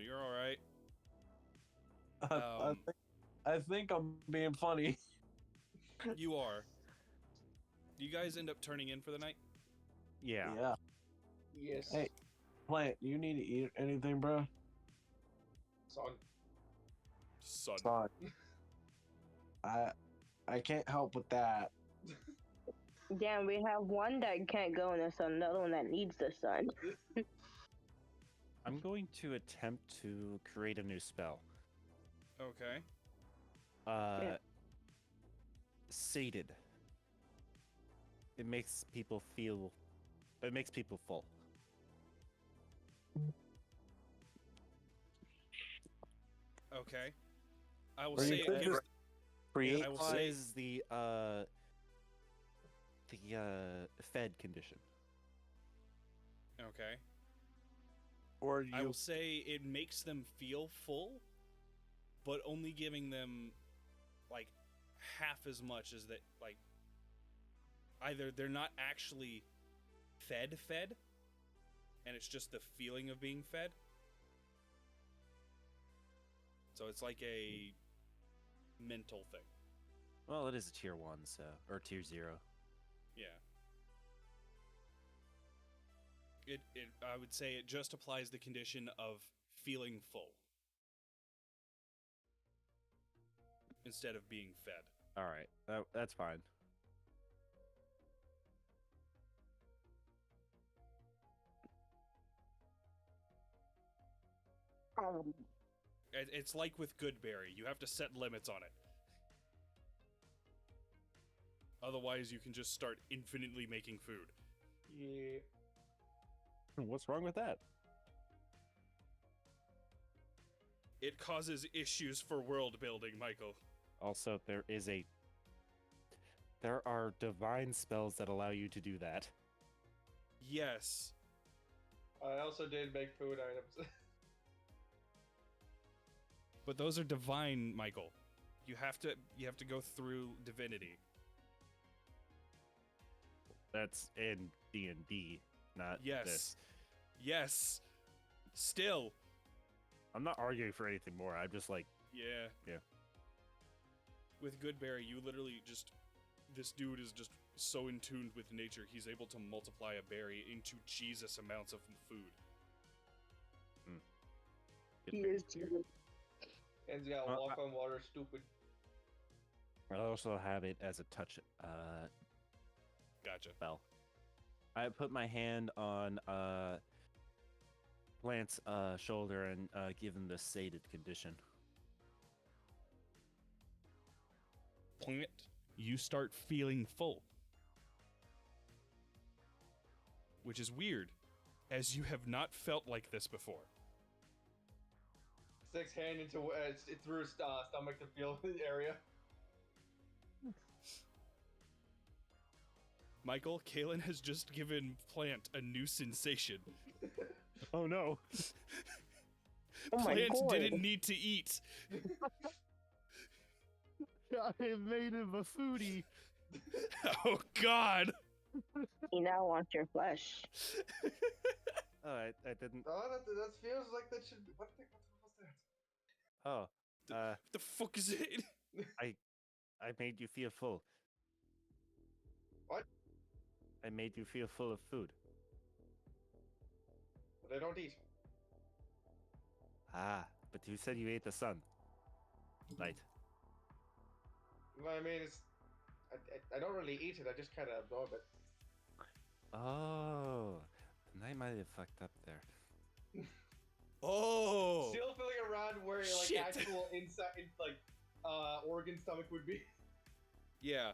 Speaker 2: you're all right.
Speaker 1: I think I'm being funny.
Speaker 2: You are. Do you guys end up turning in for the night?
Speaker 3: Yeah.
Speaker 1: Yeah.
Speaker 5: Yes.
Speaker 1: Hey, Plant, you need to eat anything, bro?
Speaker 2: Son.
Speaker 1: Son. I can't help with that.
Speaker 4: Damn, we have one that can't go in the sun, another one that needs the sun.
Speaker 3: I'm going to attempt to create a new spell.
Speaker 2: Okay.
Speaker 3: Sated. It makes people feel. It makes people full.
Speaker 2: Okay. I will
Speaker 1: Or you
Speaker 2: say
Speaker 1: could
Speaker 2: it
Speaker 1: just
Speaker 2: gives,
Speaker 1: Create.
Speaker 2: I will say
Speaker 3: Is the fed condition.
Speaker 2: okay.
Speaker 1: Or
Speaker 2: I
Speaker 1: you.
Speaker 2: will say it makes them feel full, but only giving them like half as much as that. Like either they're not actually fed, and it's just the feeling of being fed. So it's like a mental thing.
Speaker 3: Well, it is a tier 1, so or tier 0.
Speaker 2: Yeah. It I would say it just applies the condition of feeling full instead of being fed.
Speaker 3: All right, that's fine.
Speaker 2: It's like with Goodberry, you have to set limits on it. Otherwise, you can just start infinitely making food.
Speaker 5: Yeah.
Speaker 3: What's wrong with that?
Speaker 2: It causes issues for world building, Michael.
Speaker 3: Also, there are divine spells that allow you to do that.
Speaker 2: Yes.
Speaker 5: I also did make food items.
Speaker 2: But those are divine, Michael. You have to go through divinity.
Speaker 3: That's in D&D, not
Speaker 2: Yes.
Speaker 3: this.
Speaker 2: Yes. Still.
Speaker 3: I'm not arguing for anything more. I'm just like,
Speaker 2: Yeah.
Speaker 3: Yeah.
Speaker 2: With Goodberry, you literally just... This dude is just so in tune with nature, he's able to multiply a berry into Jesus amounts of food.
Speaker 4: He is too.
Speaker 5: And he's got walk on water, stupid.
Speaker 3: I also have it as a touch
Speaker 2: Gotcha.
Speaker 3: spell. I put my hand on Plant's shoulder and give him the sated condition.
Speaker 2: Plant, you start feeling full. Which is weird, as you have not felt like this before.
Speaker 5: Sticks hand into it through his stomach to feel the area.
Speaker 2: Michael, Kalen has just given Plant a new sensation.
Speaker 3: Oh no!
Speaker 4: Oh my
Speaker 2: Plant
Speaker 4: God.
Speaker 2: didn't need to eat.
Speaker 3: I made him a foodie.
Speaker 2: Oh God!
Speaker 4: He now wants your flesh.
Speaker 3: Oh, I didn't.
Speaker 5: Oh, that feels like that should. What's that?
Speaker 3: Oh,
Speaker 2: The fuck is it?
Speaker 3: I made you feel full.
Speaker 5: What?
Speaker 3: I made you feel full of food.
Speaker 5: But I don't eat.
Speaker 3: Ah, but you said you ate the sun. Right.
Speaker 5: Well, I mean, it's I don't really eat it. I just kind of absorb it.
Speaker 3: Oh, then I might have fucked up there.
Speaker 2: Oh.
Speaker 5: Still feeling around where like
Speaker 2: Shit.
Speaker 5: actual inside, like organ stomach would be.
Speaker 2: Yeah.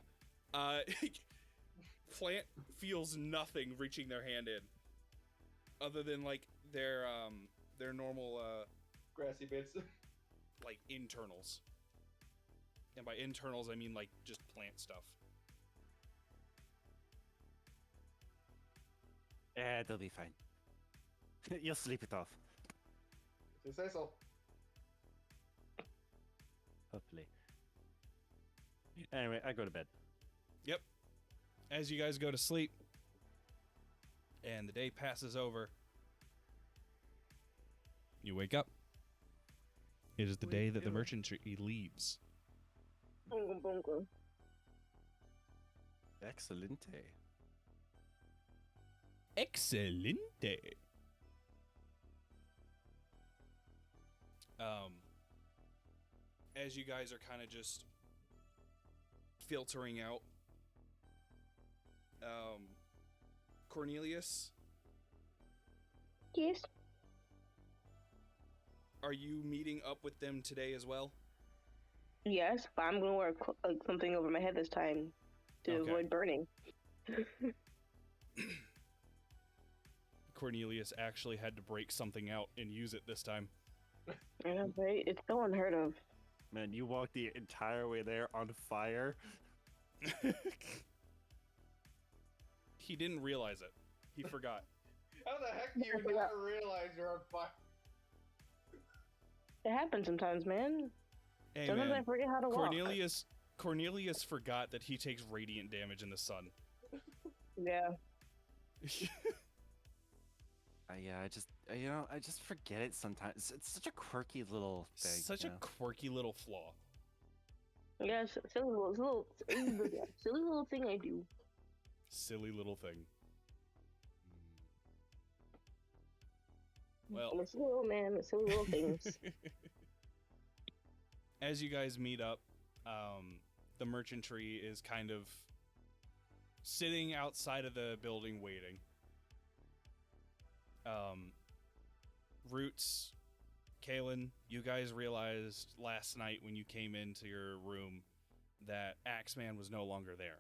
Speaker 2: Plant feels nothing reaching their hand in, other than like their normal
Speaker 5: Grassy bits.
Speaker 2: like internals. And by internals I mean like just plant stuff.
Speaker 3: It'll be fine. You'll sleep it off.
Speaker 5: You say so.
Speaker 3: Hopefully. Anyway, I go to bed.
Speaker 2: Yep. As you guys go to sleep, and the day passes over, you wake up. It is the day that the merchant tree leaves.
Speaker 4: Bunga bunga.
Speaker 3: Excelente.
Speaker 2: Excelente. As you guys are kind of just filtering out, Cornelius,
Speaker 4: Yes.
Speaker 2: are you meeting up with them today as well?
Speaker 4: Yes, but I'm gonna wear like something over my head this time to
Speaker 2: Okay.
Speaker 4: avoid burning.
Speaker 2: Cornelius actually had to break something out and use it this time.
Speaker 4: Yeah, right? It's so unheard of.
Speaker 3: Man, you walked the entire way there on fire.
Speaker 2: He didn't realize it. He forgot.
Speaker 5: How the heck do you not realize you're on fire?
Speaker 4: It happens sometimes, man.
Speaker 2: Hey,
Speaker 4: Sometimes
Speaker 2: man.
Speaker 4: I forget how to walk.
Speaker 2: Cornelius forgot that he takes radiant damage in the sun.
Speaker 4: Yeah.
Speaker 3: I just forget it sometimes. It's such a quirky little thing.
Speaker 2: Such a quirky little flaw.
Speaker 4: Yeah, silly little thing I do.
Speaker 2: Silly little thing. Well,
Speaker 4: I'm a silly little man with silly little things.
Speaker 2: as you guys meet up, the merchant tree is kind of sitting outside of the building waiting. Roots, Kalen, you guys realized last night when you came into your room that Axeman was no longer there.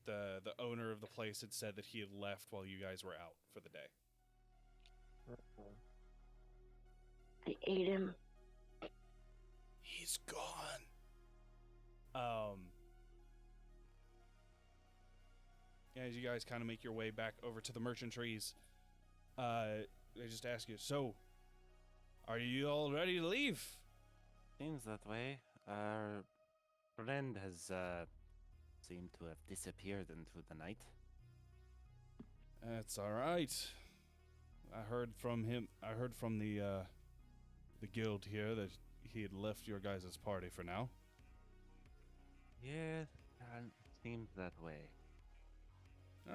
Speaker 2: The owner of the place had said that he had left while you guys were out for the day.
Speaker 4: I ate him.
Speaker 2: He's gone. As you guys kind of make your way back over to the merchant trees, they just ask you, so, are you all ready to leave?
Speaker 3: Seems that way. Our friend has seemed to have disappeared into the night.
Speaker 2: That's all right. I heard from the guild here that he had left your guys' party for now.
Speaker 3: Yeah, seems that way.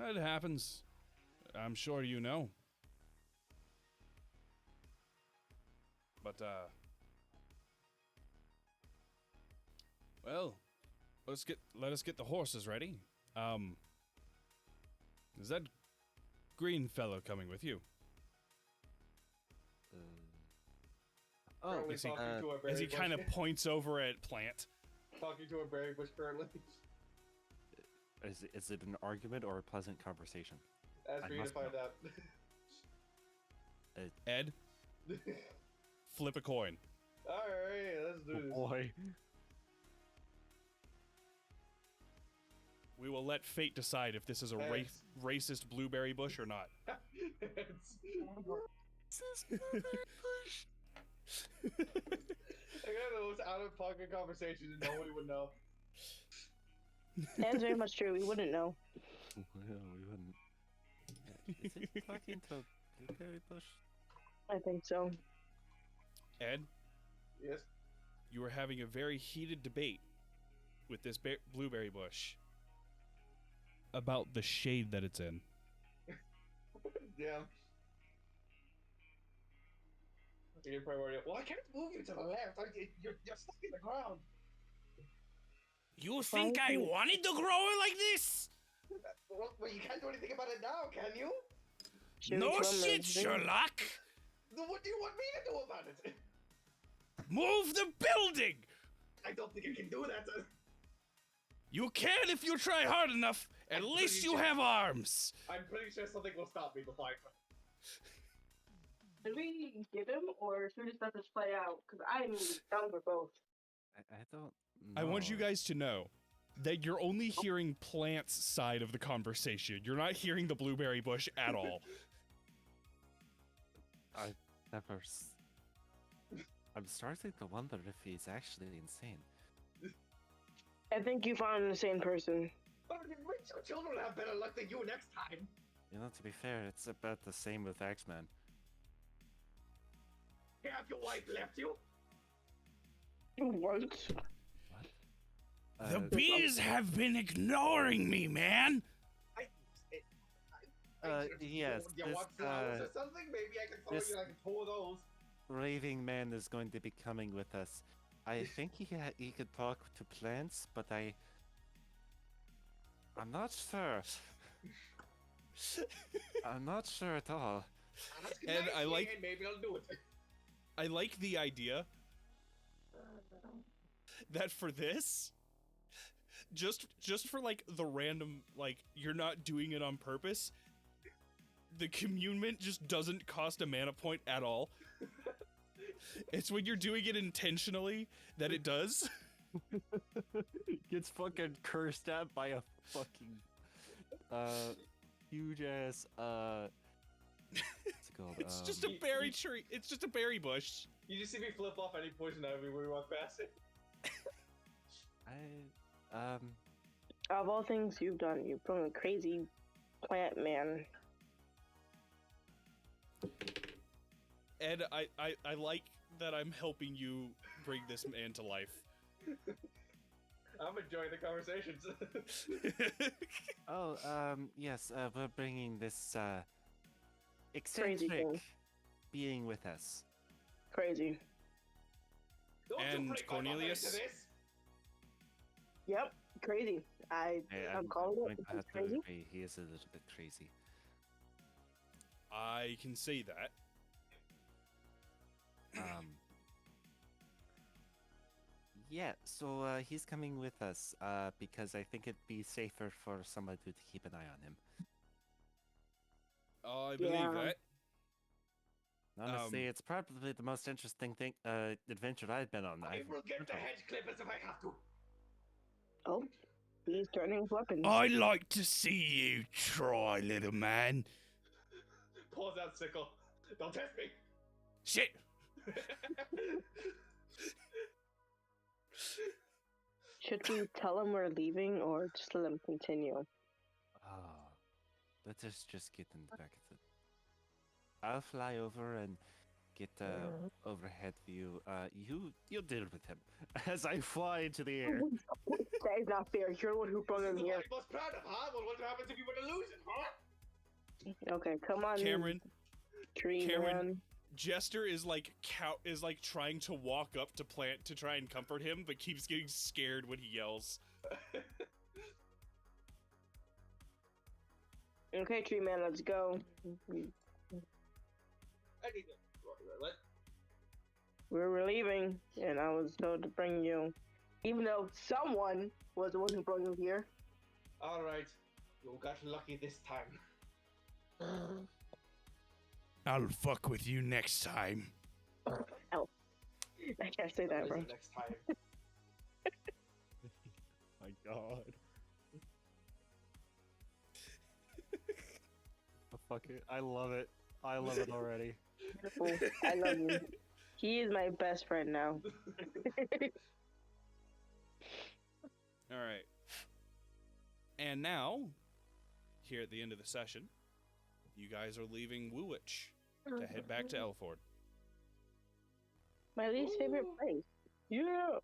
Speaker 2: It happens. I'm sure you know. But, well, let us get the horses ready. Is that green fellow coming with you?
Speaker 5: Currently
Speaker 2: As he,
Speaker 5: talking to a berry
Speaker 2: as he
Speaker 5: bush.
Speaker 2: kind of points over at Plant.
Speaker 5: Talking to a berry bush currently.
Speaker 3: Is it an argument or a pleasant conversation?
Speaker 5: Ask
Speaker 3: I
Speaker 5: for you to
Speaker 3: must
Speaker 5: find
Speaker 3: know.
Speaker 5: out.
Speaker 2: Ed, flip a coin.
Speaker 5: Alright, let's do this.
Speaker 3: Boy.
Speaker 2: We will let fate decide if this is a
Speaker 5: Heads.
Speaker 2: racist blueberry bush or not.
Speaker 5: I got the most out of pocket conversation and nobody would know.
Speaker 4: That's very much true. We wouldn't know.
Speaker 3: Well, we wouldn't. Is it talking to a blueberry bush?
Speaker 4: I think so.
Speaker 2: Ed,
Speaker 5: Yes.
Speaker 2: you were having a very heated debate with this blueberry bush about the shade that it's in.
Speaker 5: Damn. Your priority. Well, I can't move you to the left. You're stuck in the ground.
Speaker 2: You
Speaker 4: think I
Speaker 2: wanted to grow it like this?
Speaker 5: Well, you can't do anything about it now, can you?
Speaker 4: Should we swim the-
Speaker 2: Sherlock!
Speaker 5: What do you want me to do about it?
Speaker 2: Move the building!
Speaker 5: I don't think I can do that.
Speaker 2: You can if you try hard enough. At
Speaker 5: I'm
Speaker 2: least
Speaker 5: pretty
Speaker 2: you
Speaker 5: sure-
Speaker 2: have arms.
Speaker 5: I'm pretty sure something will stop me before I try.
Speaker 4: Should we get him, or should we just let this play out? Because I'm down for both.
Speaker 3: I don't know.
Speaker 2: I want you guys to know that you're only hearing Plant's side of the conversation. You're not hearing the blueberry bush at all.
Speaker 3: I never. I'm starting to wonder if he's actually insane.
Speaker 4: I think you found an insane person.
Speaker 5: But my children have better luck than you next time.
Speaker 3: You know, to be fair, it's about the same with X-Men.
Speaker 5: Have your wife left you?
Speaker 4: What?
Speaker 3: What?
Speaker 2: The bees have been ignoring me, man.
Speaker 3: Yes,
Speaker 5: You
Speaker 3: this,
Speaker 5: want flowers or something? Maybe I can throw
Speaker 3: this-
Speaker 5: you like 2 of those.
Speaker 3: raving man is going to be coming with us. I think he could talk to plants, but I'm not sure. I'm not sure at all.
Speaker 5: Ask
Speaker 2: And
Speaker 5: nicely
Speaker 2: I like-
Speaker 5: and maybe I'll do it.
Speaker 2: I like the idea that for this, just for like the random, like you're not doing it on purpose, the communement just doesn't cost a mana point at all. It's when you're doing it intentionally that it does.
Speaker 3: Gets fucking cursed at by a fucking huge ass what's it called?
Speaker 2: It's just a berry tree. It's just a berry bush.
Speaker 5: You just see me flip off any poison ivy when we walk past it.
Speaker 4: Of all things you've done, you've been a crazy plant man.
Speaker 2: Ed, I like that I'm helping you bring this man to life.
Speaker 5: I'm enjoying the conversations.
Speaker 3: Yes, we're bringing this
Speaker 4: Crazy
Speaker 3: eccentric
Speaker 4: thing.
Speaker 3: being with us.
Speaker 4: Crazy.
Speaker 5: Don't you
Speaker 2: And
Speaker 5: bring my mother
Speaker 2: Cornelius?
Speaker 5: into this.
Speaker 4: Yep, crazy. I'm calling
Speaker 3: going
Speaker 4: it.
Speaker 3: to
Speaker 4: It's
Speaker 3: have to
Speaker 4: crazy.
Speaker 3: agree, he is a little bit crazy.
Speaker 2: I can say that.
Speaker 3: Yeah, so he's coming with us because I think it'd be safer for someone to keep an eye on him.
Speaker 2: I believe
Speaker 4: Yeah.
Speaker 2: that.
Speaker 3: Honestly, it's probably the most interesting adventure I've been on.
Speaker 5: I will get the hedge clippers if I have to.
Speaker 4: Oh, he's turning his weapons.
Speaker 2: I'd like to see you try, little man.
Speaker 5: Pulls out sickle. Don't test me.
Speaker 2: Shit.
Speaker 4: Should we tell him we're leaving or just let him continue?
Speaker 3: Oh, let us just get in the back of it. I'll fly over and get overhead view. You deal with him as I fly into the air.
Speaker 4: That is not fair. You're the one who brought him here.
Speaker 5: I was proud of, huh? Well, what happens if you were to lose it, huh?
Speaker 4: Okay, come on,
Speaker 2: Cameron,
Speaker 4: tree
Speaker 2: Cameron.
Speaker 4: man.
Speaker 2: Jester is like trying to walk up to Plant to try and comfort him, but keeps getting scared when he yells.
Speaker 4: Okay, tree man, let's go.
Speaker 5: I need to. What?
Speaker 4: We're leaving, and I was told to bring you. Even though someone was the one who brought you here.
Speaker 5: All right, you got lucky this time.
Speaker 2: I'll fuck with you next time.
Speaker 4: Oh, I can't say that,
Speaker 5: What
Speaker 4: bro.
Speaker 5: is it next time?
Speaker 3: My God. Fuck it. I love it. I love it already.
Speaker 4: Beautiful. I love you. He is my best friend now.
Speaker 2: All right. And now, here at the end of the session, you guys are leaving Woolwich. to head back to Elford.
Speaker 4: My least favorite place. Yeah.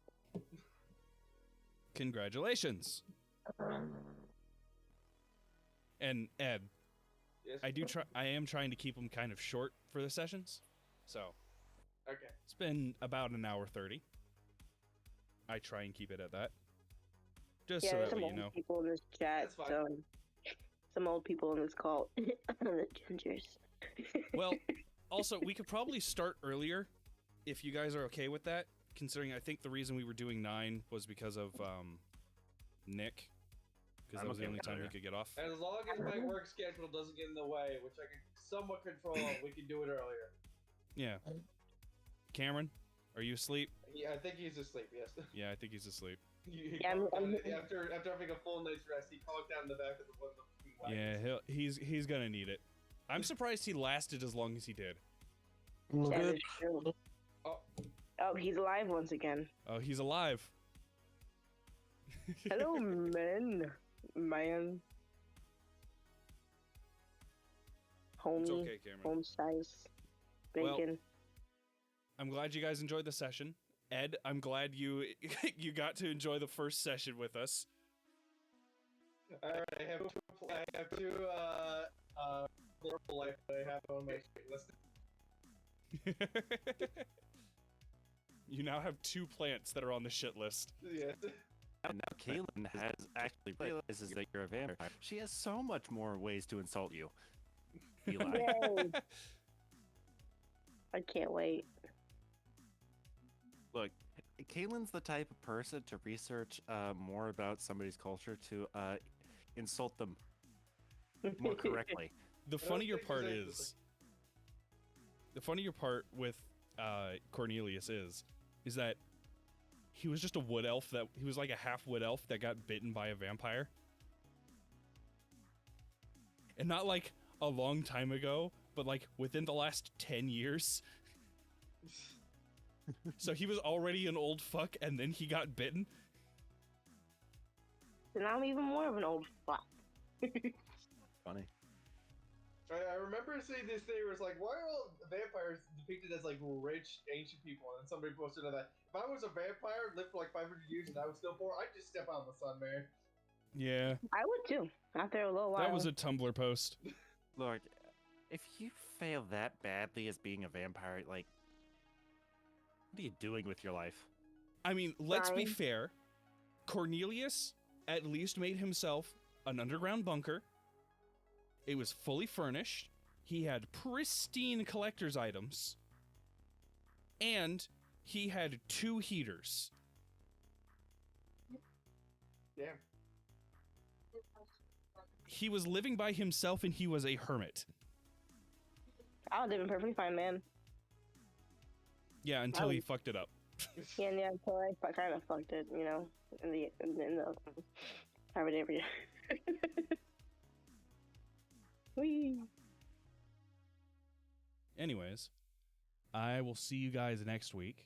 Speaker 2: Congratulations. And Ed,
Speaker 5: Yes.
Speaker 2: I am trying to keep them kind of short for the sessions. So,
Speaker 5: Okay.
Speaker 2: it's been about an hour 30. I try and keep it at that. Just
Speaker 4: Yeah,
Speaker 2: so
Speaker 4: there's
Speaker 2: that
Speaker 4: some
Speaker 2: way
Speaker 4: old
Speaker 2: you know.
Speaker 4: people in this chat.
Speaker 5: That's fine.
Speaker 4: So some old people in this call. The gingers.
Speaker 2: Well, also, we could probably start earlier if you guys are okay with that, considering I think the reason we were doing 9 was because of Nick. Because that was the only time he could get off.
Speaker 5: As long as my work schedule doesn't get in the way, which I can somewhat control, we can do it earlier.
Speaker 2: Yeah. Cameron, are you asleep?
Speaker 5: I think he's asleep, yes.
Speaker 2: Yeah, I think he's asleep.
Speaker 4: Yeah,
Speaker 5: after having a full night's rest, he conked down in the back of the one of the wagons.
Speaker 2: Yeah, he's gonna need it. I'm surprised he lasted as long as he did.
Speaker 4: That is true. Oh, he's alive once again.
Speaker 2: Oh, he's alive.
Speaker 4: Hello, man. Homie,
Speaker 2: It's okay, Cameron.
Speaker 4: home size,
Speaker 2: Well,
Speaker 4: bacon.
Speaker 2: I'm glad you guys enjoyed the session. Ed, I'm glad you you got to enjoy the first session with us.
Speaker 5: All right, I have two horrible life that I have on my shit list.
Speaker 2: You now have 2 plants that are on the shit list.
Speaker 5: Yes.
Speaker 3: Now Kaylin has actually realizes that you're a vampire. She has so much more ways to insult you. Eli.
Speaker 4: Yay. I can't wait.
Speaker 3: Look, Kaylin's the type of person to research more about somebody's culture to insult them more correctly.
Speaker 2: The funnier part with Cornelius is that he was just a wood elf he was like a half wood elf that got bitten by a vampire. And not like a long time ago, but like within the last 10 years. So he was already an old fuck and then he got bitten.
Speaker 4: And I'm even more of an old fuck.
Speaker 3: Funny.
Speaker 5: I remember seeing this thing where it's like, why are all vampires depicted as like rich ancient people? And somebody posted on that. If I was a vampire, lived for like 500 years, and I was still poor, I'd just step out in the sun, man.
Speaker 2: Yeah.
Speaker 4: I would too. After a little while.
Speaker 2: That was a Tumblr post.
Speaker 3: Look, if you fail that badly as being a vampire, like, what are you doing with your life?
Speaker 2: I mean, let's be
Speaker 4: Fine.
Speaker 2: fair. Cornelius at least made himself an underground bunker. It was fully furnished. He had pristine collector's items. And he had 2 heaters.
Speaker 5: Damn.
Speaker 2: He was living by himself and he was a hermit.
Speaker 4: I was living perfectly fine, man.
Speaker 2: Yeah, until he fucked it up.
Speaker 4: Yeah, until I kind of fucked it, you know, in the everyday. Whee!
Speaker 2: Anyways, I will see you guys next week.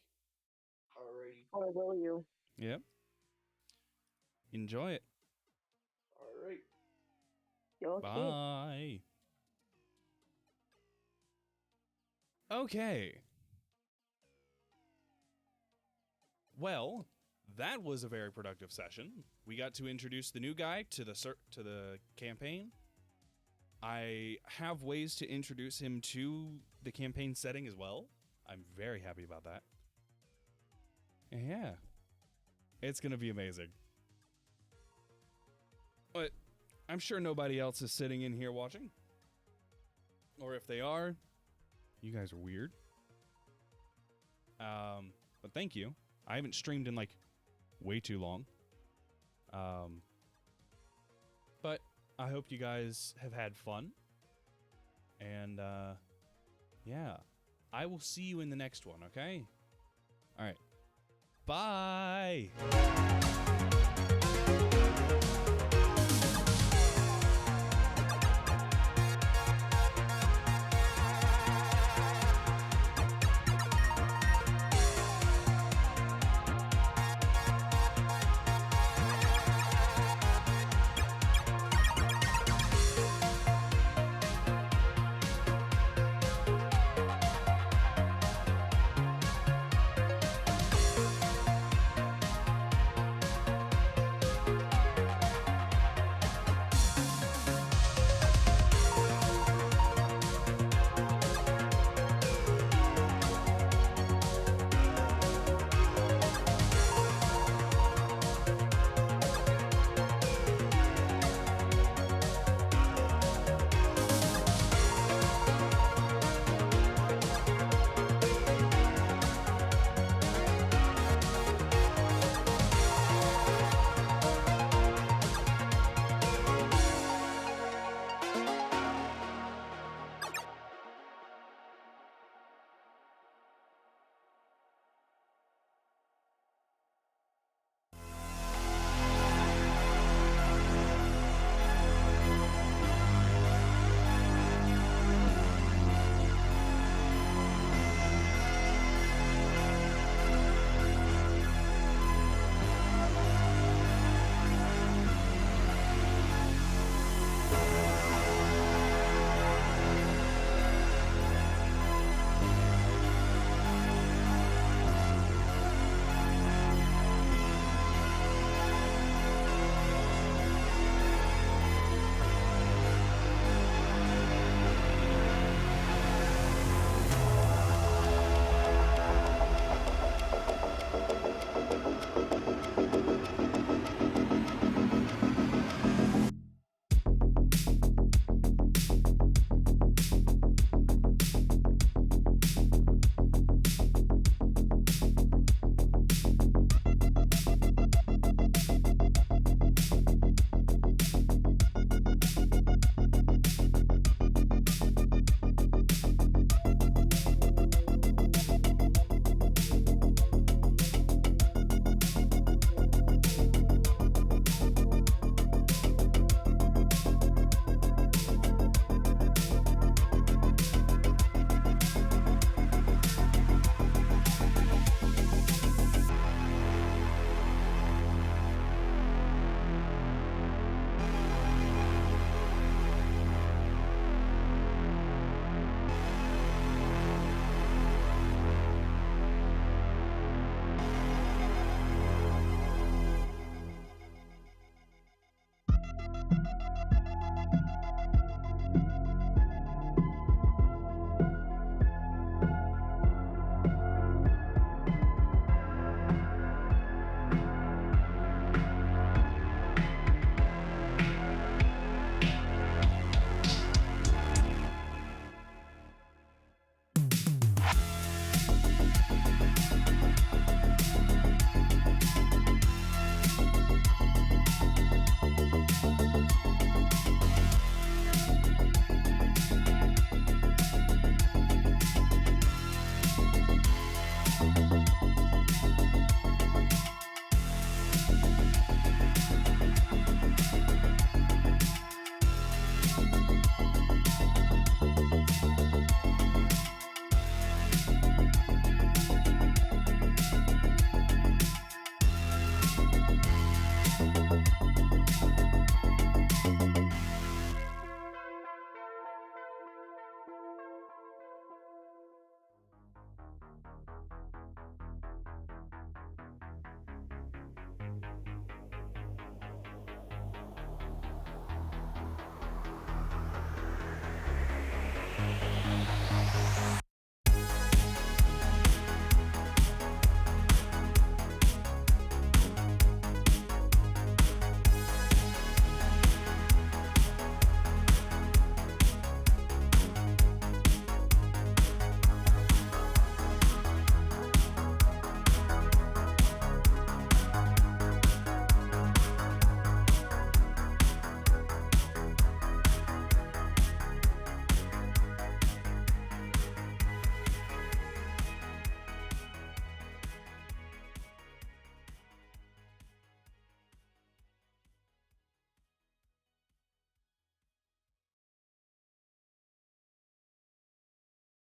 Speaker 5: Alrighty.
Speaker 4: Or will you?
Speaker 2: Yep. Enjoy it.
Speaker 5: Alright.
Speaker 4: You're okay.
Speaker 2: Bye. Okay. Well, that was a very productive session. We got to introduce the new guy to the campaign. I have ways to introduce him to the campaign setting as well. I'm very happy about that. Yeah. It's going to be amazing. But I'm sure nobody else is sitting in here watching. Or if they are, you guys are weird. But thank you. I haven't streamed in like way too long. But I hope you guys have had fun. And yeah, I will see you in the next one, okay? All right. Bye.